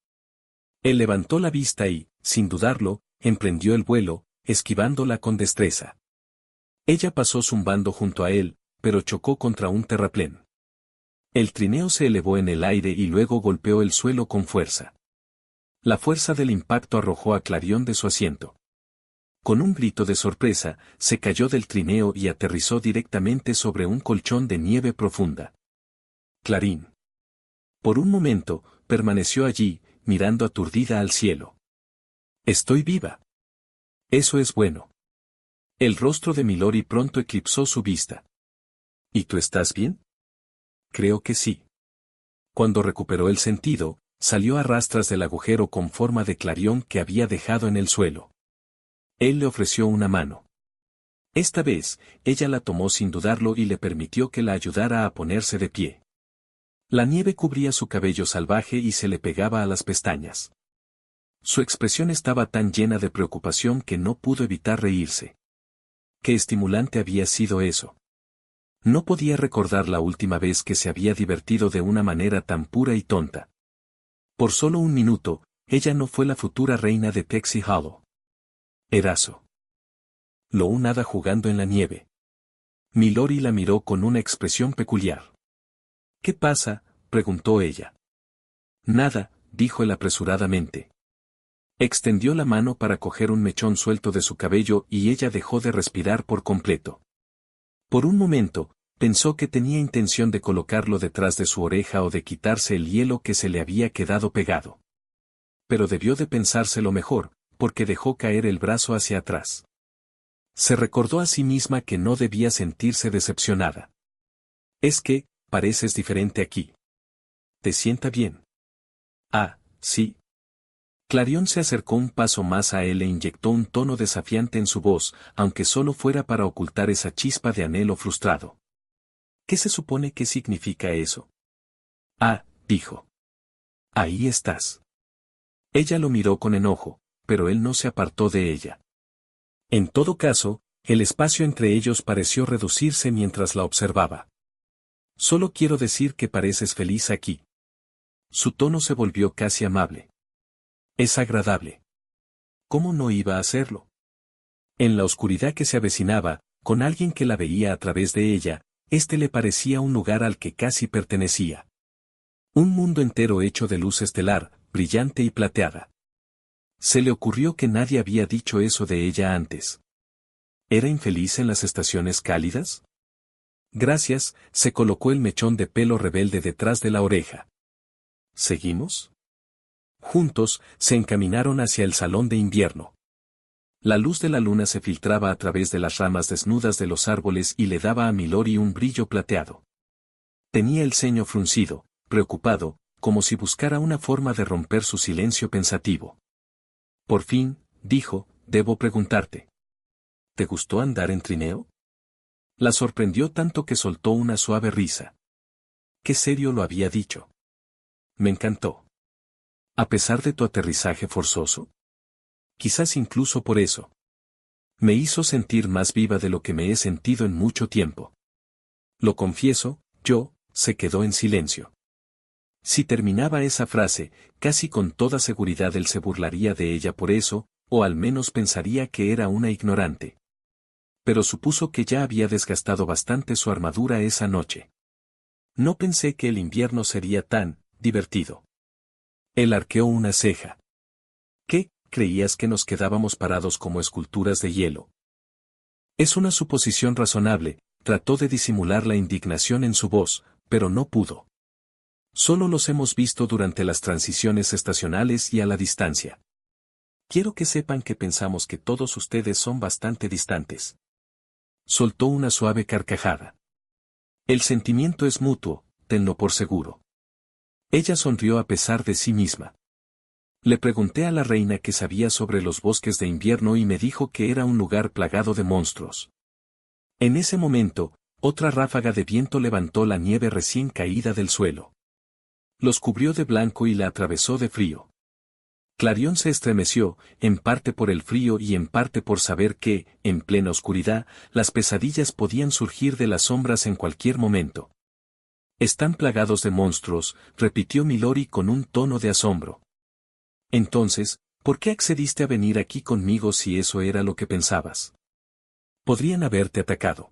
Él levantó la vista y, sin dudarlo, emprendió el vuelo, esquivándola con destreza. Ella pasó zumbando junto a él, pero chocó contra un terraplén. El trineo se elevó en el aire y luego golpeó el suelo con fuerza. La fuerza del impacto arrojó a Clarión de su asiento. Con un grito de sorpresa, se cayó del trineo y aterrizó directamente sobre un colchón de nieve profunda. Clarín. Por un momento, permaneció allí, mirando aturdida al cielo. «Estoy viva». «Eso es bueno». El rostro de Milori pronto eclipsó su vista. «¿Y tú estás bien?» «Creo que sí». Cuando recuperó el sentido, salió a rastras del agujero con forma de clarión que había dejado en el suelo. Él le ofreció una mano. Esta vez, ella la tomó sin dudarlo y le permitió que la ayudara a ponerse de pie. La nieve cubría su cabello salvaje y se le pegaba a las pestañas. Su expresión estaba tan llena de preocupación que no pudo evitar reírse. Qué estimulante había sido eso. No podía recordar la última vez que se había divertido de una manera tan pura y tonta. Por solo un minuto, ella no fue la futura reina de Pexy Hollow. Erazo. Lo un hada jugando en la nieve. Milori la miró con una expresión peculiar. «¿Qué pasa?», preguntó ella. «Nada», dijo él apresuradamente. Extendió la mano para coger un mechón suelto de su cabello y ella dejó de respirar por completo. Por un momento, pensó que tenía intención de colocarlo detrás de su oreja o de quitarse el hielo que se le había quedado pegado. Pero debió de pensárselo mejor, porque dejó caer el brazo hacia atrás. Se recordó a sí misma que no debía sentirse decepcionada. «Es que, pareces diferente aquí. ¿Te sienta bien?» «Ah, sí». Clarión se acercó un paso más a él e inyectó un tono desafiante en su voz, aunque solo fuera para ocultar esa chispa de anhelo frustrado. «¿Qué se supone que significa eso?» «Ah», dijo. «Ahí estás». Ella lo miró con enojo, pero él no se apartó de ella. En todo caso, el espacio entre ellos pareció reducirse mientras la observaba. «Solo quiero decir que pareces feliz aquí». Su tono se volvió casi amable. «Es agradable». ¿Cómo no iba a hacerlo? En la oscuridad que se avecinaba, con alguien que la veía a través de ella, le parecía un lugar al que casi pertenecía. Un mundo entero hecho de luz estelar, brillante y plateada. Se le ocurrió que nadie había dicho eso de ella antes. ¿Era infeliz en las estaciones cálidas? Gracias, se colocó el mechón de pelo rebelde detrás de la oreja. ¿Seguimos? Juntos, se encaminaron hacia el salón de invierno. La luz de la luna se filtraba a través de las ramas desnudas de los árboles y le daba a Milori un brillo plateado. Tenía el ceño fruncido, preocupado, como si buscara una forma de romper su silencio pensativo. Por fin, dijo, «debo preguntarte. ¿Te gustó andar en trineo?» La sorprendió tanto que soltó una suave risa. Qué serio lo había dicho. Me encantó. A pesar de tu aterrizaje forzoso. Quizás incluso por eso. Me hizo sentir más viva de lo que me he sentido en mucho tiempo. Lo confieso, se quedó en silencio. Si terminaba esa frase, casi con toda seguridad él se burlaría de ella por eso, o al menos pensaría que era una ignorante. Pero supuso que ya había desgastado bastante su armadura esa noche. No pensé que el invierno sería tan divertido. Él arqueó una ceja. ¿Qué, creías que nos quedábamos parados como esculturas de hielo? Es una suposición razonable, trató de disimular la indignación en su voz, pero no pudo. Solo los hemos visto durante las transiciones estacionales y a la distancia. Quiero que sepan que pensamos que todos ustedes son bastante distantes. Soltó una suave carcajada. El sentimiento es mutuo, tenlo por seguro. Ella sonrió a pesar de sí misma. Le pregunté a la reina qué sabía sobre los bosques de invierno y me dijo que era un lugar plagado de monstruos. En ese momento, otra ráfaga de viento levantó la nieve recién caída del suelo. Los cubrió de blanco y la atravesó de frío. Clarión se estremeció, en parte por el frío y en parte por saber que, en plena oscuridad, las pesadillas podían surgir de las sombras en cualquier momento. Están plagados de monstruos, repitió Milori con un tono de asombro. Entonces, ¿por qué accediste a venir aquí conmigo si eso era lo que pensabas? Podrían haberte atacado.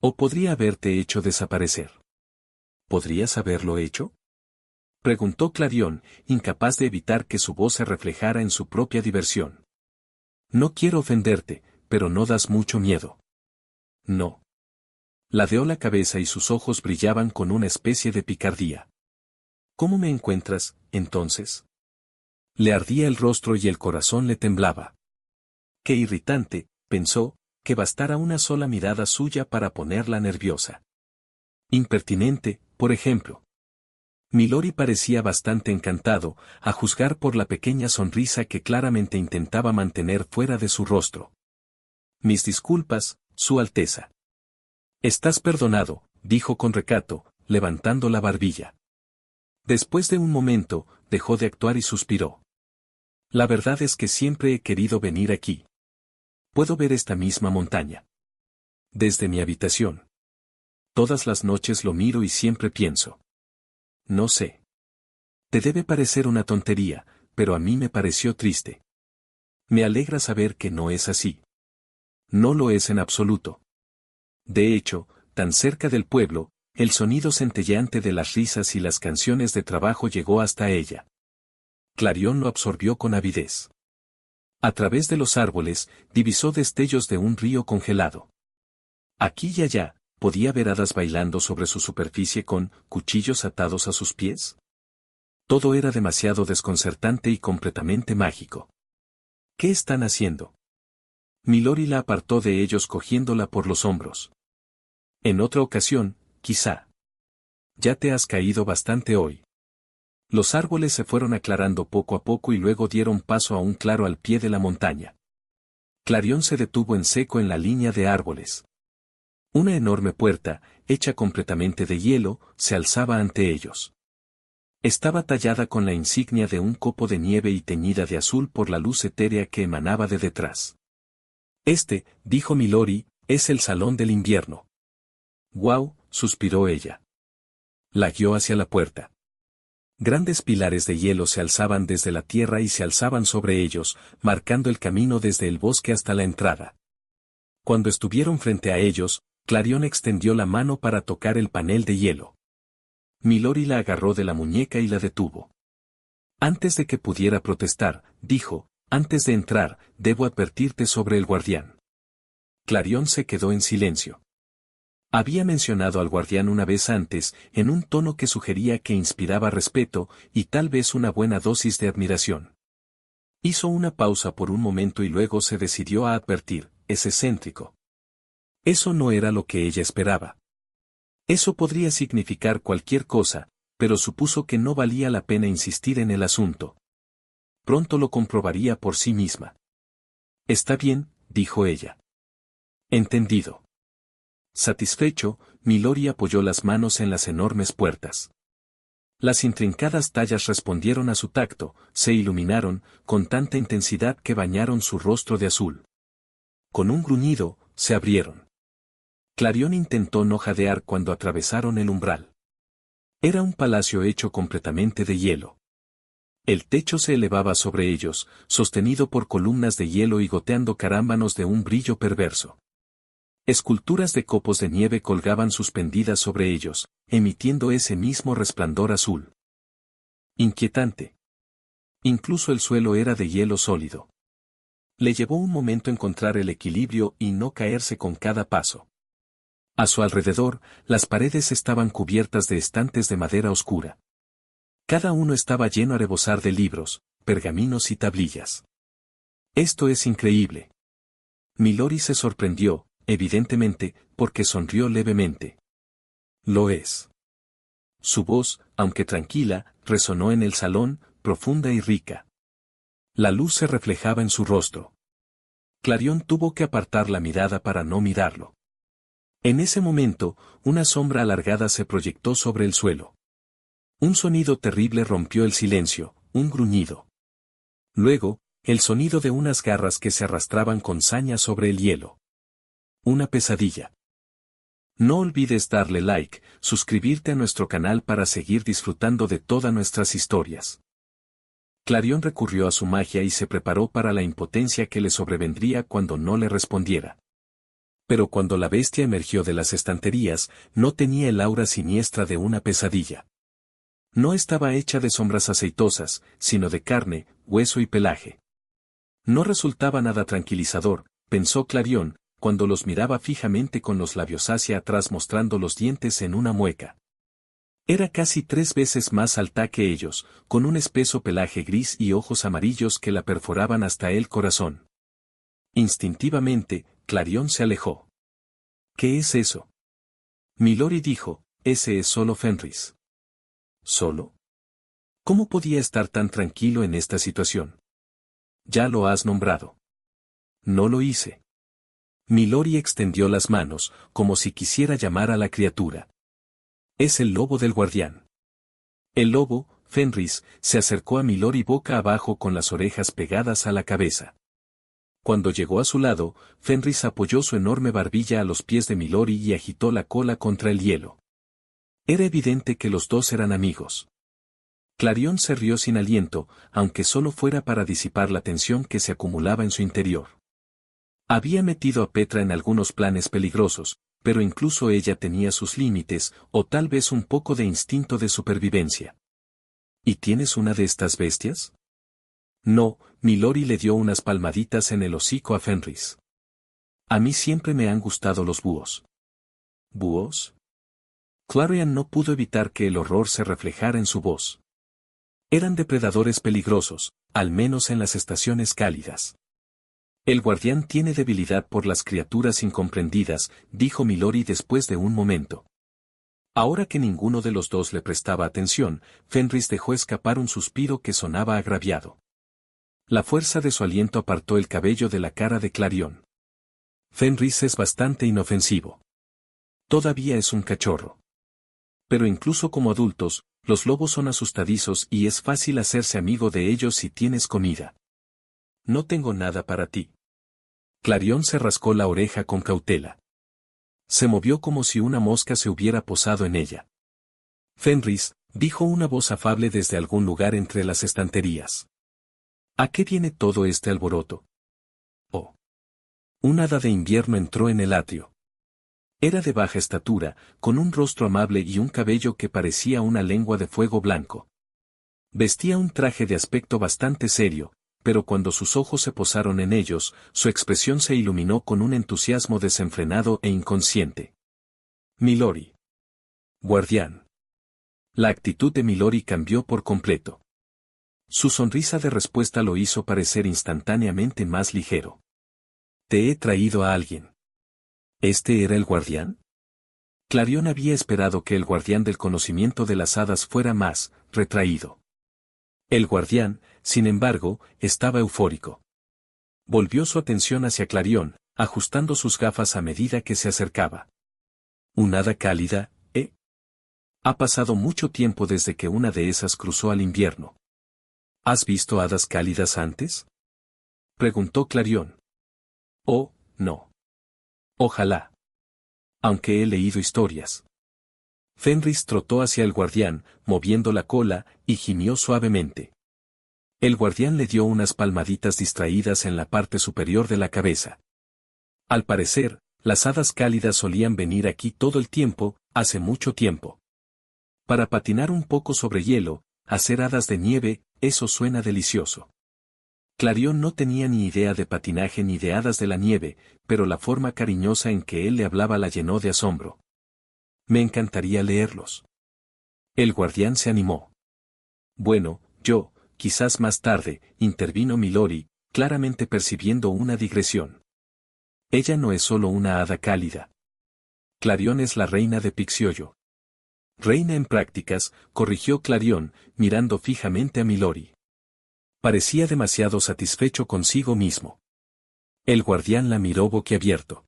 O podría haberte hecho desaparecer. ¿Podrías haberlo hecho? Preguntó Clarión, incapaz de evitar que su voz se reflejara en su propia diversión. No quiero ofenderte, pero no das mucho miedo. No. Ladeó la cabeza y sus ojos brillaban con una especie de picardía. ¿Cómo me encuentras, entonces? Le ardía el rostro y el corazón le temblaba. Qué irritante, pensó, que bastara una sola mirada suya para ponerla nerviosa. Impertinente, por ejemplo. Milori parecía bastante encantado, a juzgar por la pequeña sonrisa que claramente intentaba mantener fuera de su rostro. Mis disculpas, Su Alteza. Estás perdonado, dijo con recato, levantando la barbilla. Después de un momento, dejó de actuar y suspiró. La verdad es que siempre he querido venir aquí. Puedo ver esta misma montaña. Desde mi habitación. Todas las noches lo miro y siempre pienso. No sé. Te debe parecer una tontería, pero a mí me pareció triste. Me alegra saber que no es así. No lo es en absoluto. De hecho, tan cerca del pueblo, el sonido centelleante de las risas y las canciones de trabajo llegó hasta ella. Clarión lo absorbió con avidez. A través de los árboles, divisó destellos de un río congelado. Aquí y allá, podía ver hadas bailando sobre su superficie con cuchillos atados a sus pies. Todo era demasiado desconcertante y completamente mágico. ¿Qué están haciendo? Milori la apartó de ellos cogiéndola por los hombros. En otra ocasión, quizá. Ya te has caído bastante hoy. Los árboles se fueron aclarando poco a poco y luego dieron paso a un claro al pie de la montaña. Clarión se detuvo en seco en la línea de árboles. Una enorme puerta, hecha completamente de hielo, se alzaba ante ellos. Estaba tallada con la insignia de un copo de nieve y teñida de azul por la luz etérea que emanaba de detrás. Dijo Milori, es el salón del invierno. «Guau», suspiró ella. La guió hacia la puerta. Grandes pilares de hielo se alzaban desde la tierra y se alzaban sobre ellos, marcando el camino desde el bosque hasta la entrada. Cuando estuvieron frente a ellos, Clarión extendió la mano para tocar el panel de hielo. Milori la agarró de la muñeca y la detuvo. Antes de que pudiera protestar, dijo, antes de entrar, debo advertirte sobre el guardián. Clarión se quedó en silencio. Había mencionado al guardián una vez antes, en un tono que sugería que inspiraba respeto, y tal vez una buena dosis de admiración. Hizo una pausa por un momento y luego se decidió a advertir, es excéntrico. Eso no era lo que ella esperaba. Eso podría significar cualquier cosa, pero supuso que no valía la pena insistir en el asunto. Pronto lo comprobaría por sí misma. Está bien, dijo ella. Entendido. Satisfecho, Milori apoyó las manos en las enormes puertas. Las intrincadas tallas respondieron a su tacto, se iluminaron, con tanta intensidad que bañaron su rostro de azul. Con un gruñido, se abrieron. Clarion intentó no jadear cuando atravesaron el umbral. Era un palacio hecho completamente de hielo. El techo se elevaba sobre ellos, sostenido por columnas de hielo y goteando carámbanos de un brillo perverso. Esculturas de copos de nieve colgaban suspendidas sobre ellos, emitiendo ese mismo resplandor azul. Inquietante. Incluso el suelo era de hielo sólido. Le llevó un momento encontrar el equilibrio y no caerse con cada paso. A su alrededor, las paredes estaban cubiertas de estantes de madera oscura. Cada uno estaba lleno a rebosar de libros, pergaminos y tablillas. Esto es increíble. Milori se sorprendió, evidentemente, porque sonrió levemente. Lo es. Su voz, aunque tranquila, resonó en el salón, profunda y rica. La luz se reflejaba en su rostro. Clarion tuvo que apartar la mirada para no mirarlo. En ese momento, una sombra alargada se proyectó sobre el suelo. Un sonido terrible rompió el silencio, un gruñido. Luego, el sonido de unas garras que se arrastraban con saña sobre el hielo. Una pesadilla. No olvides darle like, suscribirte a nuestro canal para seguir disfrutando de todas nuestras historias. Clarion recurrió a su magia y se preparó para la impotencia que le sobrevendría cuando no le respondiera. Pero cuando la bestia emergió de las estanterías, no tenía el aura siniestra de una pesadilla. No estaba hecha de sombras aceitosas, sino de carne, hueso y pelaje. No resultaba nada tranquilizador, pensó Clarion, cuando los miraba fijamente con los labios hacia atrás mostrando los dientes en una mueca. Era casi 3 veces más alta que ellos, con un espeso pelaje gris y ojos amarillos que la perforaban hasta el corazón. Instintivamente, Clarion se alejó. ¿Qué es eso? Milori dijo, ese es solo Fenris. ¿Solo? ¿Cómo podía estar tan tranquilo en esta situación? Ya lo has nombrado. No lo hice. Milori extendió las manos, como si quisiera llamar a la criatura. Es el lobo del guardián. El lobo, Fenris, se acercó a Milori boca abajo con las orejas pegadas a la cabeza. Cuando llegó a su lado, Fenris apoyó su enorme barbilla a los pies de Milori y agitó la cola contra el hielo. Era evidente que los dos eran amigos. Clarion se rió sin aliento, aunque solo fuera para disipar la tensión que se acumulaba en su interior. Había metido a Petra en algunos planes peligrosos, pero incluso ella tenía sus límites, o tal vez un poco de instinto de supervivencia. ¿Y tienes una de estas bestias? No, Milori le dio unas palmaditas en el hocico a Fenris. A mí siempre me han gustado los búhos. ¿Búhos? Clarion no pudo evitar que el horror se reflejara en su voz. Eran depredadores peligrosos, al menos en las estaciones cálidas. El guardián tiene debilidad por las criaturas incomprendidas, dijo Milori después de un momento. Ahora que ninguno de los dos le prestaba atención, Fenris dejó escapar un suspiro que sonaba agraviado. La fuerza de su aliento apartó el cabello de la cara de Clarion. Fenris es bastante inofensivo. Todavía es un cachorro. Pero incluso como adultos, los lobos son asustadizos y es fácil hacerse amigo de ellos si tienes comida. No tengo nada para ti. Clarion se rascó la oreja con cautela. Se movió como si una mosca se hubiera posado en ella. Fenris, dijo una voz afable desde algún lugar entre las estanterías. ¿A qué viene todo este alboroto? Oh. Un hada de invierno entró en el atrio. Era de baja estatura, con un rostro amable y un cabello que parecía una lengua de fuego blanco. Vestía un traje de aspecto bastante serio, pero cuando sus ojos se posaron en ellos, su expresión se iluminó con un entusiasmo desenfrenado e inconsciente. Milori. Guardián. La actitud de Milori cambió por completo. Su sonrisa de respuesta lo hizo parecer instantáneamente más ligero. Te he traído a alguien. ¿Este era el guardián? Clarion había esperado que el guardián del conocimiento de las hadas fuera más retraído. El guardián, sin embargo, estaba eufórico. Volvió su atención hacia Clarion, ajustando sus gafas a medida que se acercaba. ¿Un hada cálida, eh? Ha pasado mucho tiempo desde que una de esas cruzó al invierno. ¿Has visto hadas cálidas antes? Preguntó Clarion. Oh, no. Ojalá. Aunque he leído historias. Fenris trotó hacia el guardián, moviendo la cola, y gimió suavemente. El guardián le dio unas palmaditas distraídas en la parte superior de la cabeza. Al parecer, las hadas cálidas solían venir aquí todo el tiempo, hace mucho tiempo. Para patinar un poco sobre hielo, hacer hadas de nieve, eso suena delicioso. Clarion no tenía ni idea de patinaje ni de hadas de la nieve, pero la forma cariñosa en que él le hablaba la llenó de asombro. Me encantaría leerlos. El guardián se animó. Bueno, quizás más tarde, intervino Milori, claramente percibiendo una digresión. Ella no es solo una hada cálida. Clarion es la reina de Pixioyo. Reina en prácticas, corrigió Clarion, mirando fijamente a Milori. Parecía demasiado satisfecho consigo mismo. El guardián la miró boquiabierto.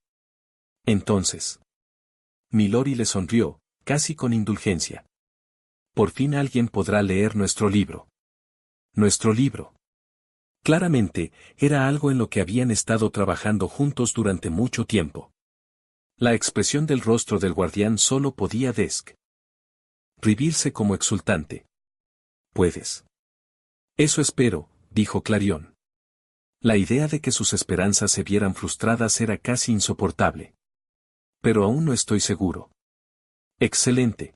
Entonces. Milori le sonrió, casi con indulgencia. Por fin alguien podrá leer nuestro libro. Nuestro libro. Claramente, era algo en lo que habían estado trabajando juntos durante mucho tiempo. La expresión del rostro del guardián solo podía describirse como exultante. Puedes. Eso espero, dijo Clarion. La idea de que sus esperanzas se vieran frustradas era casi insoportable. Pero aún no estoy seguro. Excelente.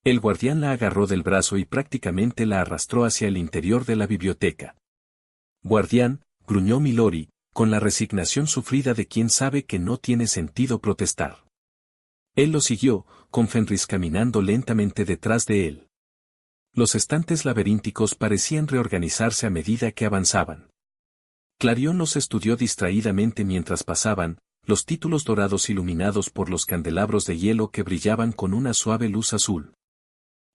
El guardián la agarró del brazo y prácticamente la arrastró hacia el interior de la biblioteca. Guardián, gruñó Milori, con la resignación sufrida de quien sabe que no tiene sentido protestar. Él lo siguió, con Fenris caminando lentamente detrás de él. Los estantes laberínticos parecían reorganizarse a medida que avanzaban. Clarion los estudió distraídamente mientras pasaban, los títulos dorados iluminados por los candelabros de hielo que brillaban con una suave luz azul.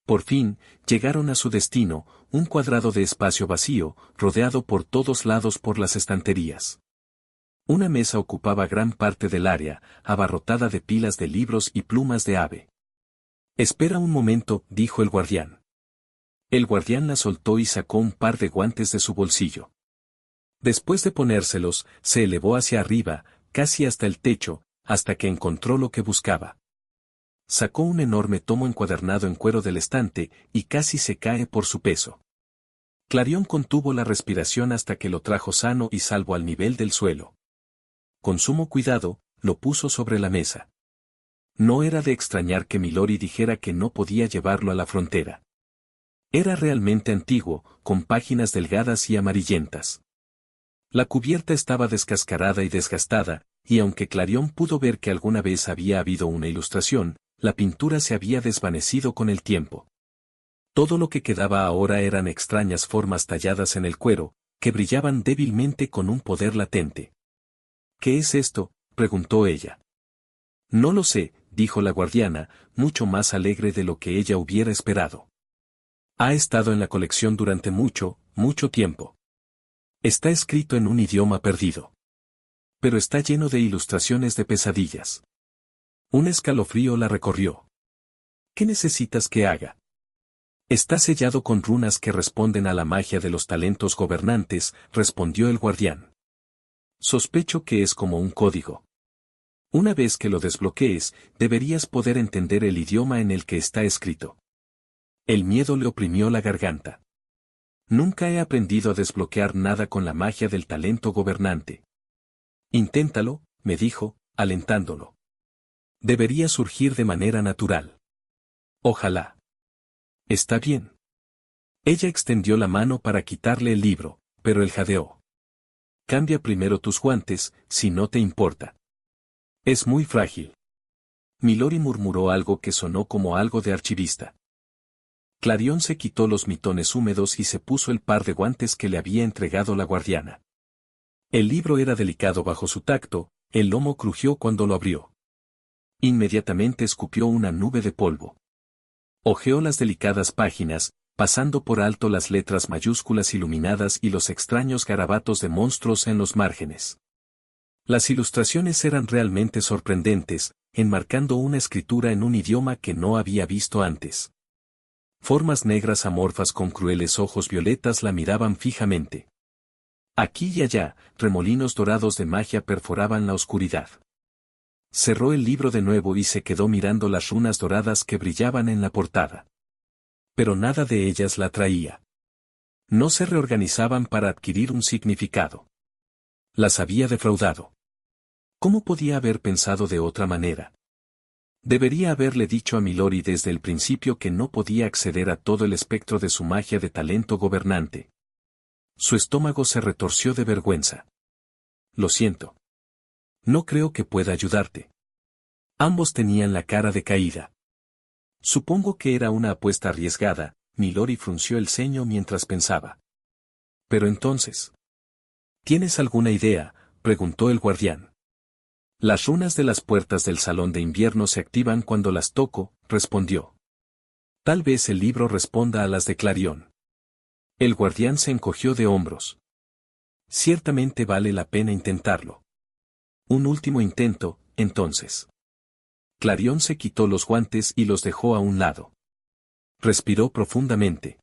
Por fin, llegaron a su destino, un cuadrado de espacio vacío, rodeado por todos lados por las estanterías. Una mesa ocupaba gran parte del área, abarrotada de pilas de libros y plumas de ave. Espera un momento, dijo el guardián. El guardián la soltó y sacó un par de guantes de su bolsillo. Después de ponérselos, se elevó hacia arriba, casi hasta el techo, hasta que encontró lo que buscaba. Sacó un enorme tomo encuadernado en cuero del estante, y casi se cae por su peso. Clarion contuvo la respiración hasta que lo trajo sano y salvo al nivel del suelo. Con sumo cuidado, lo puso sobre la mesa. No era de extrañar que Milori dijera que no podía llevarlo a la frontera. Era realmente antiguo, con páginas delgadas y amarillentas. La cubierta estaba descascarada y desgastada, y aunque Clarion pudo ver que alguna vez había habido una ilustración, la pintura se había desvanecido con el tiempo. Todo lo que quedaba ahora eran extrañas formas talladas en el cuero, que brillaban débilmente con un poder latente. ¿Qué es esto?, preguntó ella. No lo sé, dijo la guardiana, mucho más alegre de lo que ella hubiera esperado. Ha estado en la colección durante mucho tiempo. Está escrito en un idioma perdido. Pero está lleno de ilustraciones de pesadillas. Un escalofrío la recorrió. ¿Qué necesitas que haga? Está sellado con runas que responden a la magia de los talentos gobernantes, respondió el guardián. Sospecho que es como un código. Una vez que lo desbloquees, deberías poder entender el idioma en el que está escrito. El miedo le oprimió la garganta. Nunca he aprendido a desbloquear nada con la magia del talento gobernante. Inténtalo, me dijo, alentándolo. Debería surgir de manera natural. Ojalá. Está bien. Ella extendió la mano para quitarle el libro, pero él jadeó. Cambia primero tus guantes, si no te importa. Es muy frágil. Milori murmuró algo que sonó como algo de archivista. Clarion se quitó los mitones húmedos y se puso el par de guantes que le había entregado la guardiana. El libro era delicado bajo su tacto, el lomo crujió cuando lo abrió. Inmediatamente escupió una nube de polvo. Hojeó las delicadas páginas, pasando por alto las letras mayúsculas iluminadas y los extraños garabatos de monstruos en los márgenes. Las ilustraciones eran realmente sorprendentes, enmarcando una escritura en un idioma que no había visto antes. Formas negras amorfas con crueles ojos violetas la miraban fijamente. Aquí y allá, remolinos dorados de magia perforaban la oscuridad. Cerró el libro de nuevo y se quedó mirando las runas doradas que brillaban en la portada. Pero nada de ellas la atraía. No se reorganizaban para adquirir un significado. Las había defraudado. ¿Cómo podía haber pensado de otra manera? Debería haberle dicho a Milori desde el principio que no podía acceder a todo el espectro de su magia de talento gobernante. Su estómago se retorció de vergüenza. Lo siento. No creo que pueda ayudarte. Ambos tenían la cara decaída. Supongo que era una apuesta arriesgada, Milori frunció el ceño mientras pensaba. Pero entonces. ¿Tienes alguna idea?, preguntó el guardián. Las runas de las puertas del salón de invierno se activan cuando las toco, respondió. Tal vez el libro responda a las de Clarion. El guardián se encogió de hombros. Ciertamente vale la pena intentarlo. Un último intento, entonces. Clarion se quitó los guantes y los dejó a un lado. Respiró profundamente.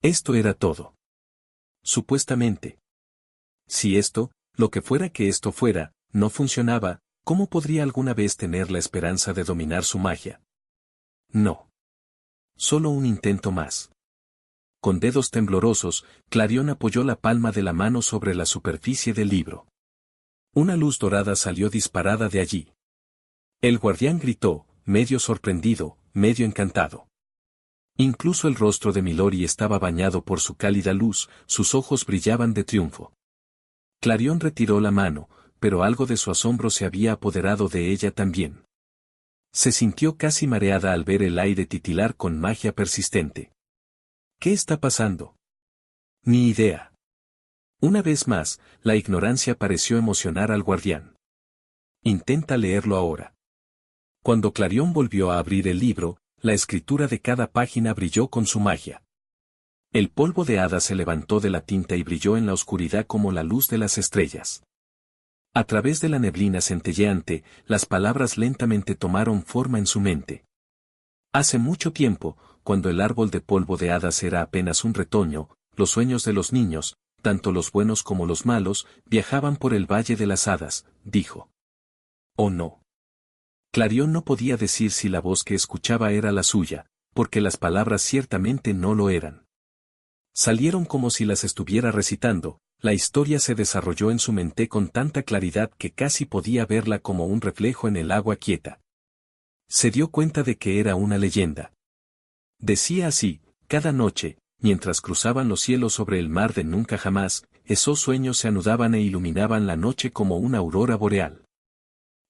Esto era todo. Supuestamente. Si esto, lo que fuera que esto fuera, no funcionaba, ¿cómo podría alguna vez tener la esperanza de dominar su magia? No. Solo un intento más. Con dedos temblorosos, Clarion apoyó la palma de la mano sobre la superficie del libro. Una luz dorada salió disparada de allí. El guardián gritó, medio sorprendido, medio encantado. Incluso el rostro de Milori estaba bañado por su cálida luz, sus ojos brillaban de triunfo. Clarion retiró la mano, pero algo de su asombro se había apoderado de ella también. Se sintió casi mareada al ver el aire titilar con magia persistente. ¿Qué está pasando? Ni idea. Una vez más, la ignorancia pareció emocionar al guardián. Intenta leerlo ahora. Cuando Clarion volvió a abrir el libro, la escritura de cada página brilló con su magia. El polvo de hada se levantó de la tinta y brilló en la oscuridad como la luz de las estrellas. A través de la neblina centelleante, las palabras lentamente tomaron forma en su mente. Hace mucho tiempo, cuando el árbol de polvo de hadas era apenas un retoño, los sueños de los niños, tanto los buenos como los malos, viajaban por el valle de las hadas, dijo. ¿O no? Clarion no podía decir si la voz que escuchaba era la suya, porque las palabras ciertamente no lo eran. Salieron como si las estuviera recitando, la historia se desarrolló en su mente con tanta claridad que casi podía verla como un reflejo en el agua quieta. Se dio cuenta de que era una leyenda. Decía así, cada noche, mientras cruzaban los cielos sobre el mar de nunca jamás, esos sueños se anudaban e iluminaban la noche como una aurora boreal.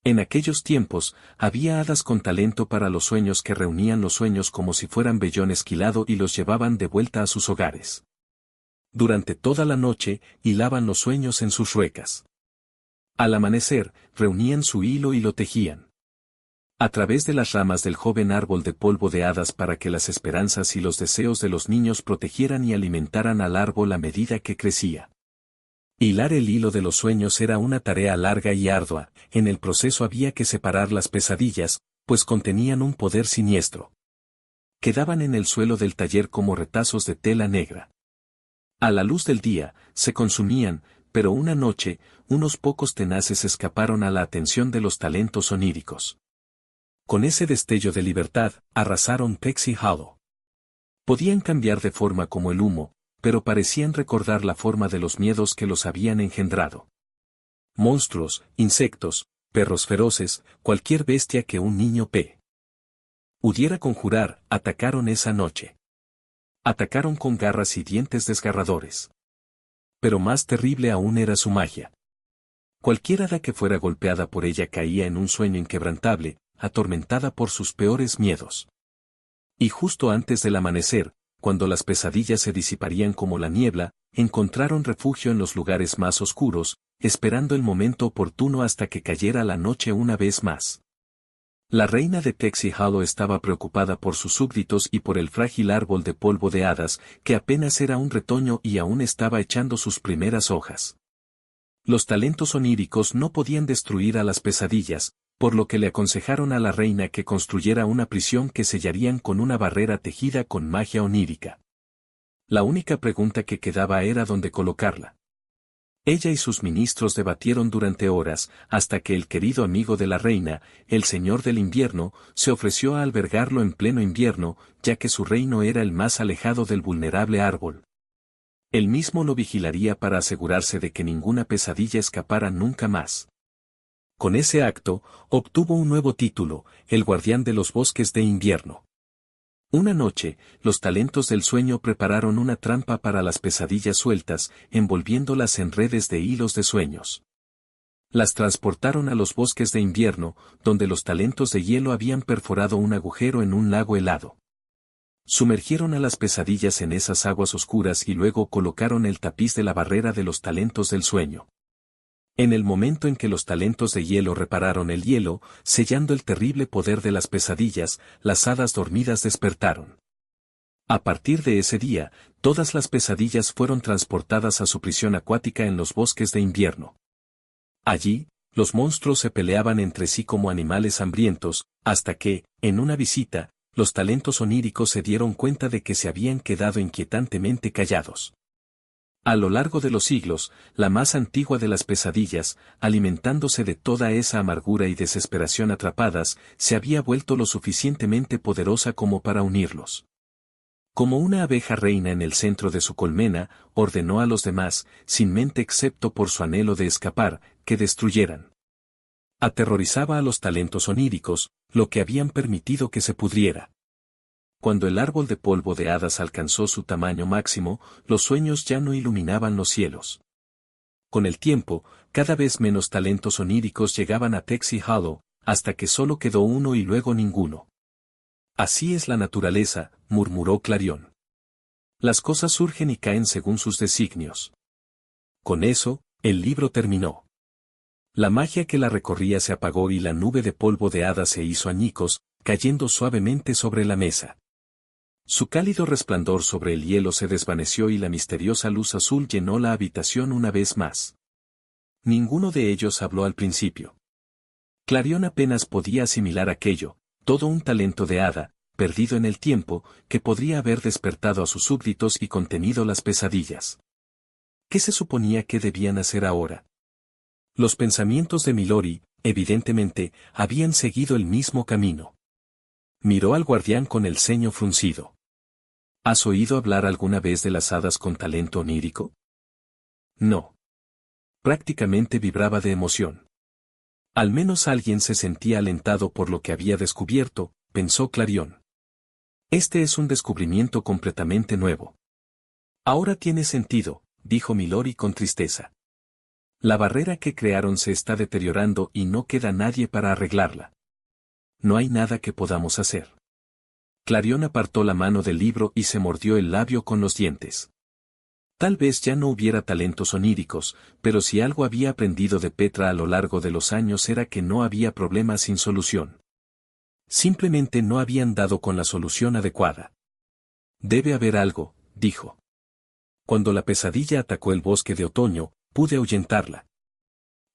En aquellos tiempos, había hadas con talento para los sueños que reunían los sueños como si fueran vellón esquilado y los llevaban de vuelta a sus hogares. Durante toda la noche, hilaban los sueños en sus ruecas. Al amanecer, reunían su hilo y lo tejían. A través de las ramas del joven árbol de polvo de hadas para que las esperanzas y los deseos de los niños protegieran y alimentaran al árbol a medida que crecía. Hilar el hilo de los sueños era una tarea larga y ardua, en el proceso había que separar las pesadillas, pues contenían un poder siniestro. Quedaban en el suelo del taller como retazos de tela negra. A la luz del día, se consumían, pero una noche, unos pocos tenaces escaparon a la atención de los talentos oníricos. Con ese destello de libertad, arrasaron Pexy Hollow. Podían cambiar de forma como el humo, pero parecían recordar la forma de los miedos que los habían engendrado. Monstruos, insectos, perros feroces, cualquier bestia que un niño pudiera conjurar, atacaron esa noche. Atacaron con garras y dientes desgarradores. Pero más terrible aún era su magia. Cualquier hada que fuera golpeada por ella caía en un sueño inquebrantable, atormentada por sus peores miedos. Y justo antes del amanecer, cuando las pesadillas se disiparían como la niebla, encontraron refugio en los lugares más oscuros, esperando el momento oportuno hasta que cayera la noche una vez más. La reina de Pexy Hollow estaba preocupada por sus súbditos y por el frágil árbol de polvo de hadas, que apenas era un retoño y aún estaba echando sus primeras hojas. Los talentos oníricos no podían destruir a las pesadillas, por lo que le aconsejaron a la reina que construyera una prisión que sellarían con una barrera tejida con magia onírica. La única pregunta que quedaba era dónde colocarla. Ella y sus ministros debatieron durante horas, hasta que el querido amigo de la reina, el Señor del Invierno, se ofreció a albergarlo en pleno invierno, ya que su reino era el más alejado del vulnerable árbol. Él mismo lo vigilaría para asegurarse de que ninguna pesadilla escapara nunca más. Con ese acto, obtuvo un nuevo título, el guardián de los bosques de invierno. Una noche, los talentos del sueño prepararon una trampa para las pesadillas sueltas, envolviéndolas en redes de hilos de sueños. Las transportaron a los bosques de invierno, donde los talentos de hielo habían perforado un agujero en un lago helado. Sumergieron a las pesadillas en esas aguas oscuras y luego colocaron el tapiz de la barrera de los talentos del sueño. En el momento en que los talentos de hielo repararon el hielo, sellando el terrible poder de las pesadillas, las hadas dormidas despertaron. A partir de ese día, todas las pesadillas fueron transportadas a su prisión acuática en los bosques de invierno. Allí, los monstruos se peleaban entre sí como animales hambrientos, hasta que, en una visita, los talentos oníricos se dieron cuenta de que se habían quedado inquietantemente callados. A lo largo de los siglos, la más antigua de las pesadillas, alimentándose de toda esa amargura y desesperación atrapadas, se había vuelto lo suficientemente poderosa como para unirlos. Como una abeja reina en el centro de su colmena, ordenó a los demás, sin mente excepto por su anhelo de escapar, que destruyeran. Aterrorizaba a los talentos oníricos, lo que habían permitido que se pudriera. Cuando el árbol de polvo de hadas alcanzó su tamaño máximo, los sueños ya no iluminaban los cielos. Con el tiempo, cada vez menos talentos oníricos llegaban a Texy Hollow, hasta que solo quedó uno y luego ninguno. Así es la naturaleza, murmuró Clarión. Las cosas surgen y caen según sus designios. Con eso, el libro terminó. La magia que la recorría se apagó y la nube de polvo de hadas se hizo añicos, cayendo suavemente sobre la mesa. Su cálido resplandor sobre el hielo se desvaneció y la misteriosa luz azul llenó la habitación una vez más. Ninguno de ellos habló al principio. Clarión apenas podía asimilar aquello, todo un talento de hada, perdido en el tiempo, que podría haber despertado a sus súbditos y contenido las pesadillas. ¿Qué se suponía que debían hacer ahora? Los pensamientos de Milori, evidentemente, habían seguido el mismo camino. Miró al guardián con el ceño fruncido. ¿Has oído hablar alguna vez de las hadas con talento onírico? No. Prácticamente vibraba de emoción. Al menos alguien se sentía alentado por lo que había descubierto, pensó Clarión. Este es un descubrimiento completamente nuevo. Ahora tiene sentido, dijo Milori con tristeza. La barrera que crearon se está deteriorando y no queda nadie para arreglarla. No hay nada que podamos hacer. Clarión apartó la mano del libro y se mordió el labio con los dientes. Tal vez ya no hubiera talentos oníricos, pero si algo había aprendido de Petra a lo largo de los años era que no había problema sin solución. Simplemente no habían dado con la solución adecuada. Debe haber algo, dijo. Cuando la pesadilla atacó el bosque de otoño, pude ahuyentarla.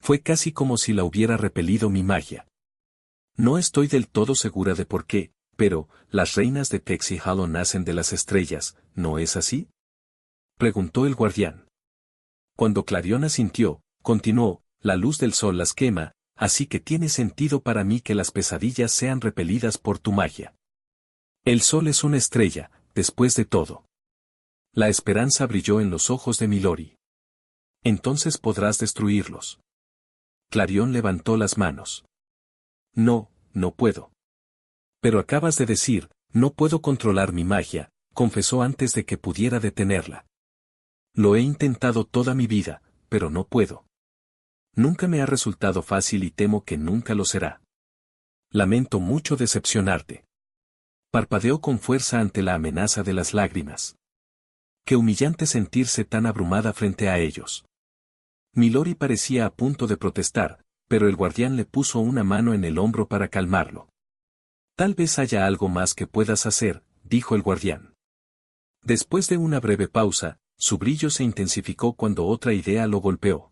Fue casi como si la hubiera repelido mi magia. No estoy del todo segura de por qué, pero, las reinas de Texy Hollow nacen de las estrellas, ¿no es así? Preguntó el guardián. Cuando Clarión asintió, continuó, la luz del sol las quema, así que tiene sentido para mí que las pesadillas sean repelidas por tu magia. El sol es una estrella, después de todo. La esperanza brilló en los ojos de Milori. Entonces podrás destruirlos. Clarión levantó las manos. No, no puedo. Pero acabas de decir, no puedo controlar mi magia, confesó antes de que pudiera detenerla. Lo he intentado toda mi vida, pero no puedo. Nunca me ha resultado fácil y temo que nunca lo será. Lamento mucho decepcionarte. Parpadeó con fuerza ante la amenaza de las lágrimas. Qué humillante sentirse tan abrumada frente a ellos. Milori parecía a punto de protestar, pero el guardián le puso una mano en el hombro para calmarlo. Tal vez haya algo más que puedas hacer, dijo el guardián. Después de una breve pausa, su brillo se intensificó cuando otra idea lo golpeó.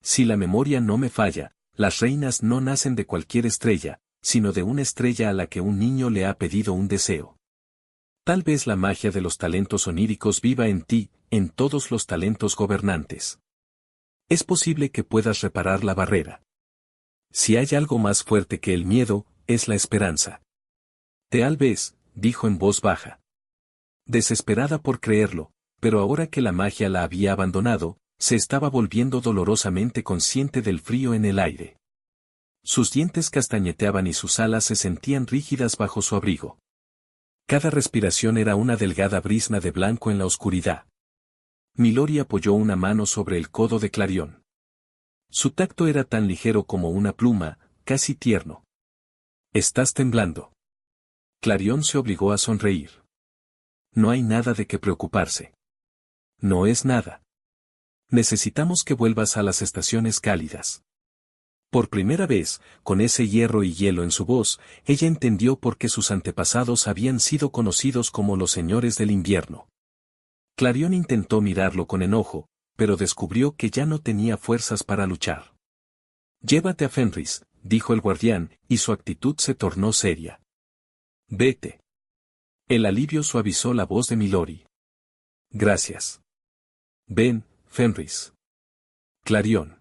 Si la memoria no me falla, las reinas no nacen de cualquier estrella, sino de una estrella a la que un niño le ha pedido un deseo. Tal vez la magia de los talentos oníricos viva en ti, en todos los talentos gobernantes. Es posible que puedas reparar la barrera. Si hay algo más fuerte que el miedo, es la esperanza. Tal vez, dijo en voz baja. Desesperada por creerlo, pero ahora que la magia la había abandonado, se estaba volviendo dolorosamente consciente del frío en el aire. Sus dientes castañeteaban y sus alas se sentían rígidas bajo su abrigo. Cada respiración era una delgada brisna de blanco en la oscuridad. Milori apoyó una mano sobre el codo de Clarion. Su tacto era tan ligero como una pluma, casi tierno. «Estás temblando». Clarion se obligó a sonreír. «No hay nada de qué preocuparse». «No es nada. Necesitamos que vuelvas a las estaciones cálidas». Por primera vez, con ese hierro y hielo en su voz, ella entendió por qué sus antepasados habían sido conocidos como los señores del invierno. Clarion intentó mirarlo con enojo, pero descubrió que ya no tenía fuerzas para luchar. «Llévate a Fenris», dijo el guardián, y su actitud se tornó seria. «Vete». El alivio suavizó la voz de Milori. «Gracias». «Ven, Fenris». «Clarion».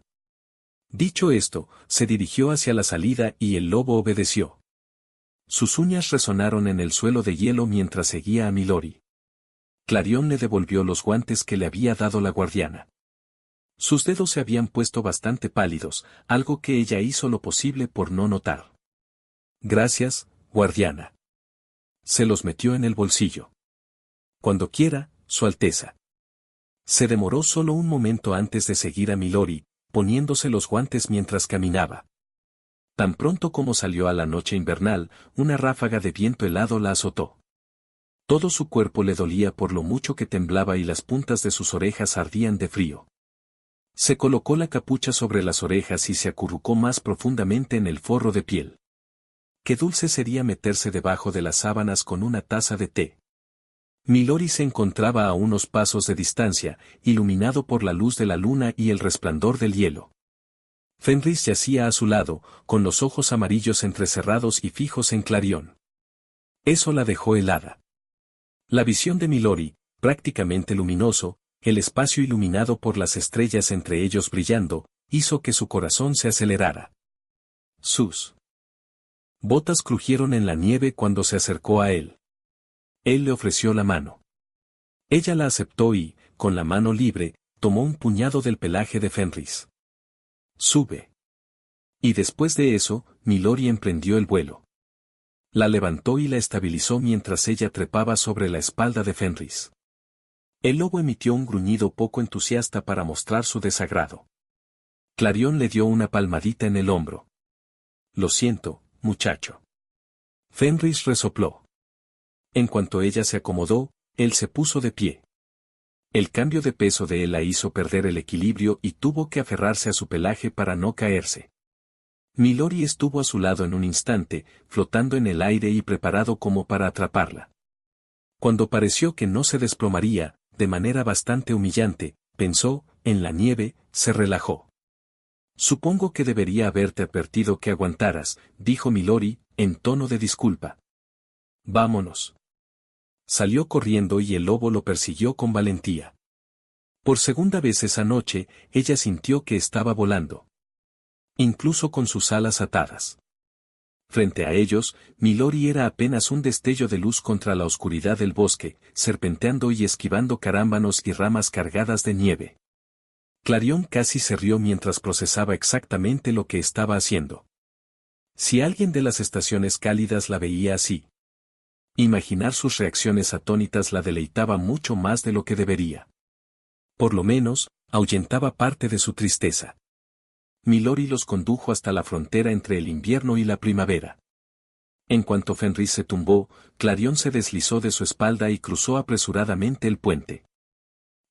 Dicho esto, se dirigió hacia la salida y el lobo obedeció. Sus uñas resonaron en el suelo de hielo mientras seguía a Milori. Clarion le devolvió los guantes que le había dado la guardiana. Sus dedos se habían puesto bastante pálidos, algo que ella hizo lo posible por no notar. «Gracias, guardiana». Se los metió en el bolsillo. «Cuando quiera, Su Alteza». Se demoró solo un momento antes de seguir a Milori, poniéndose los guantes mientras caminaba. Tan pronto como salió a la noche invernal, una ráfaga de viento helado la azotó. Todo su cuerpo le dolía por lo mucho que temblaba y las puntas de sus orejas ardían de frío. Se colocó la capucha sobre las orejas y se acurrucó más profundamente en el forro de piel. Qué dulce sería meterse debajo de las sábanas con una taza de té. Milori se encontraba a unos pasos de distancia, iluminado por la luz de la luna y el resplandor del hielo. Fenris yacía a su lado, con los ojos amarillos entrecerrados y fijos en Clarion. Eso la dejó helada. La visión de Milori, prácticamente luminoso, el espacio iluminado por las estrellas entre ellos brillando, hizo que su corazón se acelerara. Sus botas crujieron en la nieve cuando se acercó a él. Él le ofreció la mano. Ella la aceptó y, con la mano libre, tomó un puñado del pelaje de Fenris. «Sube». Y después de eso, Milori emprendió el vuelo. La levantó y la estabilizó mientras ella trepaba sobre la espalda de Fenris. El lobo emitió un gruñido poco entusiasta para mostrar su desagrado. Clarion le dio una palmadita en el hombro. «Lo siento, muchacho». Fenris resopló. En cuanto ella se acomodó, él se puso de pie. El cambio de peso de él la hizo perder el equilibrio y tuvo que aferrarse a su pelaje para no caerse. Milori estuvo a su lado en un instante, flotando en el aire y preparado como para atraparla. Cuando pareció que no se desplomaría, de manera bastante humillante, pensó, en la nieve, se relajó. «Supongo que debería haberte advertido que aguantaras», dijo Milori, en tono de disculpa. «Vámonos». Salió corriendo y el lobo lo persiguió con valentía. Por segunda vez esa noche, ella sintió que estaba volando. Incluso con sus alas atadas. Frente a ellos, Milori era apenas un destello de luz contra la oscuridad del bosque, serpenteando y esquivando carámbanos y ramas cargadas de nieve. Clarion casi se rió mientras procesaba exactamente lo que estaba haciendo. Si alguien de las estaciones cálidas la veía así. Imaginar sus reacciones atónitas la deleitaba mucho más de lo que debería. Por lo menos, ahuyentaba parte de su tristeza. Milori los condujo hasta la frontera entre el invierno y la primavera. En cuanto Fenris se tumbó, Clarion se deslizó de su espalda y cruzó apresuradamente el puente.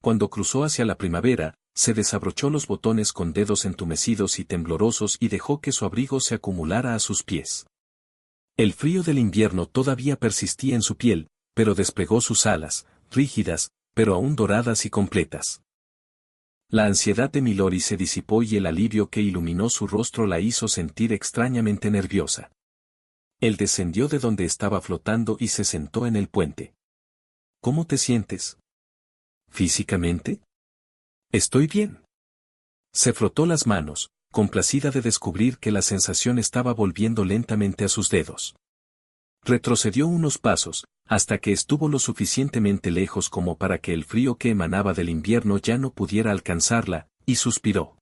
Cuando cruzó hacia la primavera, se desabrochó los botones con dedos entumecidos y temblorosos y dejó que su abrigo se acumulara a sus pies. El frío del invierno todavía persistía en su piel, pero desplegó sus alas, rígidas, pero aún doradas y completas. La ansiedad de Milori se disipó y el alivio que iluminó su rostro la hizo sentir extrañamente nerviosa. Él descendió de donde estaba flotando y se sentó en el puente. ¿Cómo te sientes? ¿Físicamente? Estoy bien. Se frotó las manos, complacida de descubrir que la sensación estaba volviendo lentamente a sus dedos. Retrocedió unos pasos, hasta que estuvo lo suficientemente lejos como para que el frío que emanaba del invierno ya no pudiera alcanzarla, y suspiró.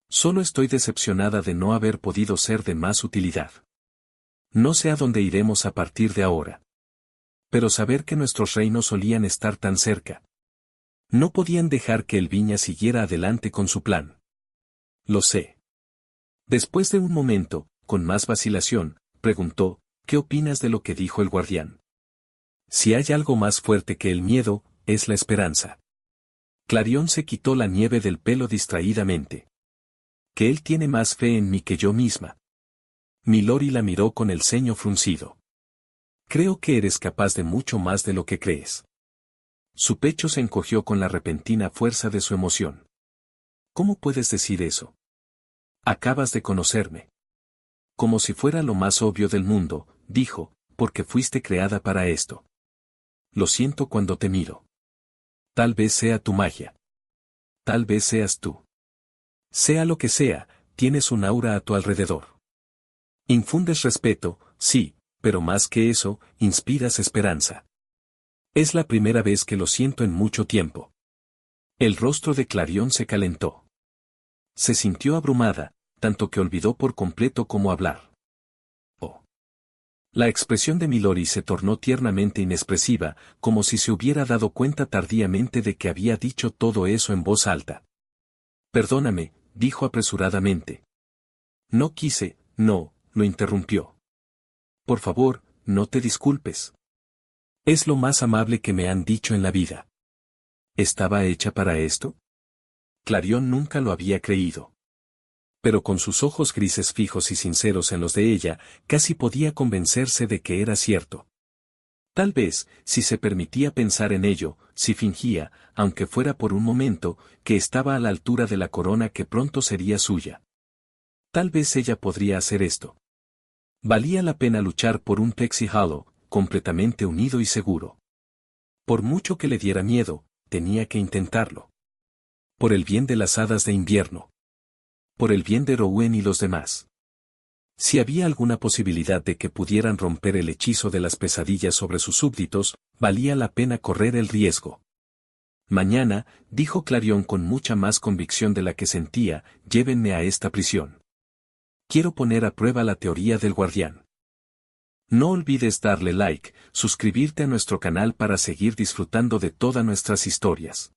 Solo estoy decepcionada de no haber podido ser de más utilidad. No sé a dónde iremos a partir de ahora. Pero saber que nuestros reinos solían estar tan cerca. No podían dejar que el Viña siguiera adelante con su plan. Lo sé. Después de un momento, con más vacilación, preguntó, ¿qué opinas de lo que dijo el guardián? Si hay algo más fuerte que el miedo, es la esperanza. Clarion se quitó la nieve del pelo distraídamente. Que él tiene más fe en mí que yo misma. Milori la miró con el ceño fruncido. Creo que eres capaz de mucho más de lo que crees. Su pecho se encogió con la repentina fuerza de su emoción. ¿Cómo puedes decir eso? Acabas de conocerme. Como si fuera lo más obvio del mundo, dijo, porque fuiste creada para esto. Lo siento cuando te miro. Tal vez sea tu magia. Tal vez seas tú. Sea lo que sea, tienes un aura a tu alrededor. Infundes respeto, sí, pero más que eso, inspiras esperanza. Es la primera vez que lo siento en mucho tiempo. El rostro de Clarion se calentó. Se sintió abrumada, tanto que olvidó por completo cómo hablar. Oh. La expresión de Milori se tornó tiernamente inexpresiva, como si se hubiera dado cuenta tardíamente de que había dicho todo eso en voz alta. Perdóname, dijo apresuradamente. No quise, no, lo interrumpió. Por favor, no te disculpes. Es lo más amable que me han dicho en la vida. ¿Estaba hecha para esto? Clarion nunca lo había creído. Pero con sus ojos grises fijos y sinceros en los de ella, casi podía convencerse de que era cierto. Tal vez, si se permitía pensar en ello, si fingía, aunque fuera por un momento, que estaba a la altura de la corona que pronto sería suya. Tal vez ella podría hacer esto. Valía la pena luchar por un Pexi Hollow, completamente unido y seguro. Por mucho que le diera miedo, tenía que intentarlo. Por el bien de las hadas de invierno. Por el bien de Rowen y los demás. Si había alguna posibilidad de que pudieran romper el hechizo de las pesadillas sobre sus súbditos, valía la pena correr el riesgo. Mañana, dijo Clarion con mucha más convicción de la que sentía, llévenme a esta prisión. Quiero poner a prueba la teoría del guardián. No olvides darle like, suscribirte a nuestro canal para seguir disfrutando de todas nuestras historias.